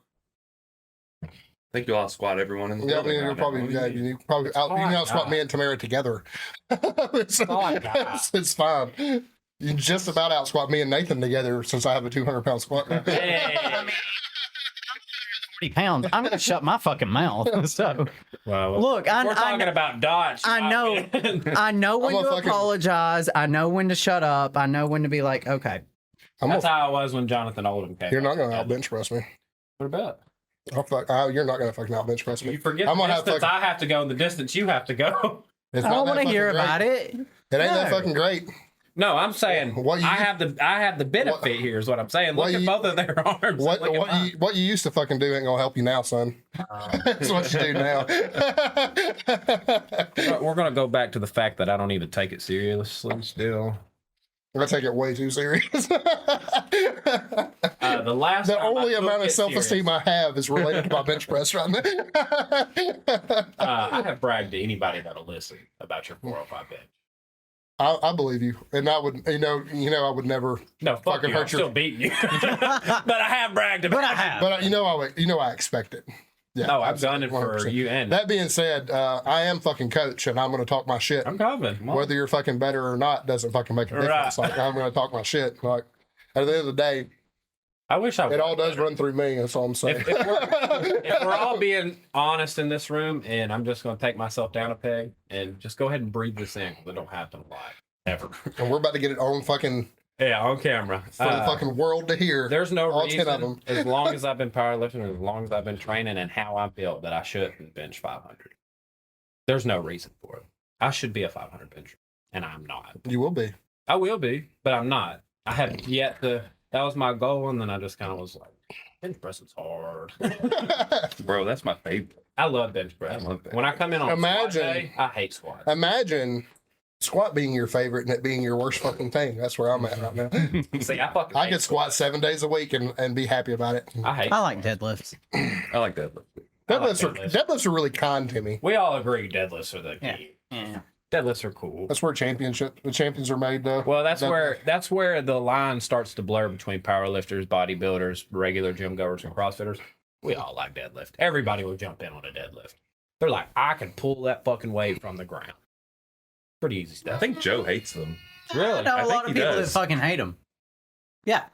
I think you'll all squat everyone in the Yeah, building. you're right probably now. you probably out. You know, squat me and Tamara together. it's, it's fine. You just about out squat me and Nathan together since I have a 200-pound squat now. Hey. 40 pounds. I'm gonna shut my fucking mouth. So Well, look, we're talking about Dodge. I know. I know when I'm to a fucking- apologize. I know when to shut up. I know when to be like, okay. That's how I was when Jonathan Oldham came. You're not gonna out bench press me. What about? You're not gonna fucking out bench press me. You forget I'm the gonna have distance fucking- I have to go and the distance you have to go. It's I not don't that want to hear fucking about great. it. It ain't that No. fucking great. No, I'm saying What you- I have the benefit here is what I'm saying. Look what at you- both of their arms. What Look at mine. what you used to fucking do ain't gonna help you now, son. That's what you do now. We're gonna go back to the fact that I don't even take it seriously still. I take it way too serious. The last The time only I took amount of it self-esteem I have is related to my bench press right now. I have bragged to anybody that'll listen about your 405 bench. I believe you, and I would, I would never. No, fuck Fucking you. hurt I'm still your- beating you. But I have bragged about But I it. have. But I expect it. Yeah, No, I've done it for 100%. you and That being said, I am fucking coach, and I'm going to talk my shit. I'm coming. Come on. Whether you're fucking better or not doesn't fucking make a difference. Right. Like I'm going to talk my shit. Like at the end of the day, I wish I it would. all does run through me. That's all I'm saying. If we're all being honest in this room, and I'm just going to take myself down a peg and just go ahead and breathe this in because I don't have to lie ever. And we're about to get it on fucking Yeah, on camera for the fucking world to hear. There's no all reason, 10 of them. as long as I've been powerlifting, as long as I've been training, and how I'm built, that I shouldn't bench 500. There's no reason for it. I should be a 500 bencher, and I'm not. You will be. I will be, but I'm not. I have yet to. That was my goal, and then I just kind of was like, bench press is hard. Bro, that's my favorite. I love bench press. I love that. When I come in on Imagine- squat day, I hate squats. Imagine squat being your favorite and it being your worst fucking thing. That's where I'm at right now. See, I fucking I hate could squat 7 days a week and be happy about it. I hate. I like deadlifts. I like that. I like Deadlifts are really kind to me. We all agree deadlifts are the key. Yeah. Deadlifts are cool. That's where the champions are made. Well, that's Deadlift. where the line starts to blur between powerlifters, bodybuilders, regular gym goers, and CrossFitters. We all like deadlift. Everybody will jump in on a deadlift. They're like, I can pull that fucking weight from the ground. Pretty easy I stuff. think Joe hates them. Really? I know I a think lot of he people does. that fucking hate them. Yeah.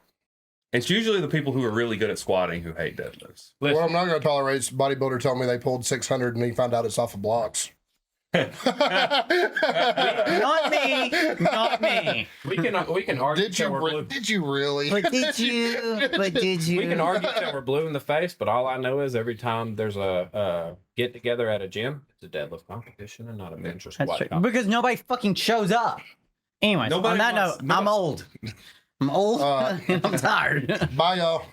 It's usually the people who are really good at squatting who hate deadlifts. What I'm not going to tolerate is bodybuilder telling me they pulled 600 and he found out it's off of blocks. Not me. Not me. We can argue Did till we're blue. did you really? But did you? But did you? We can argue till we're blue in the face, but all I know is every time there's a get together at a gym, it's a deadlift competition and not a bench or That's squat true. competition. Because nobody fucking shows up. Anyways, Nobody on that wants- note, I'm old. I'm old Uh, and I'm tired. Bye, y'all.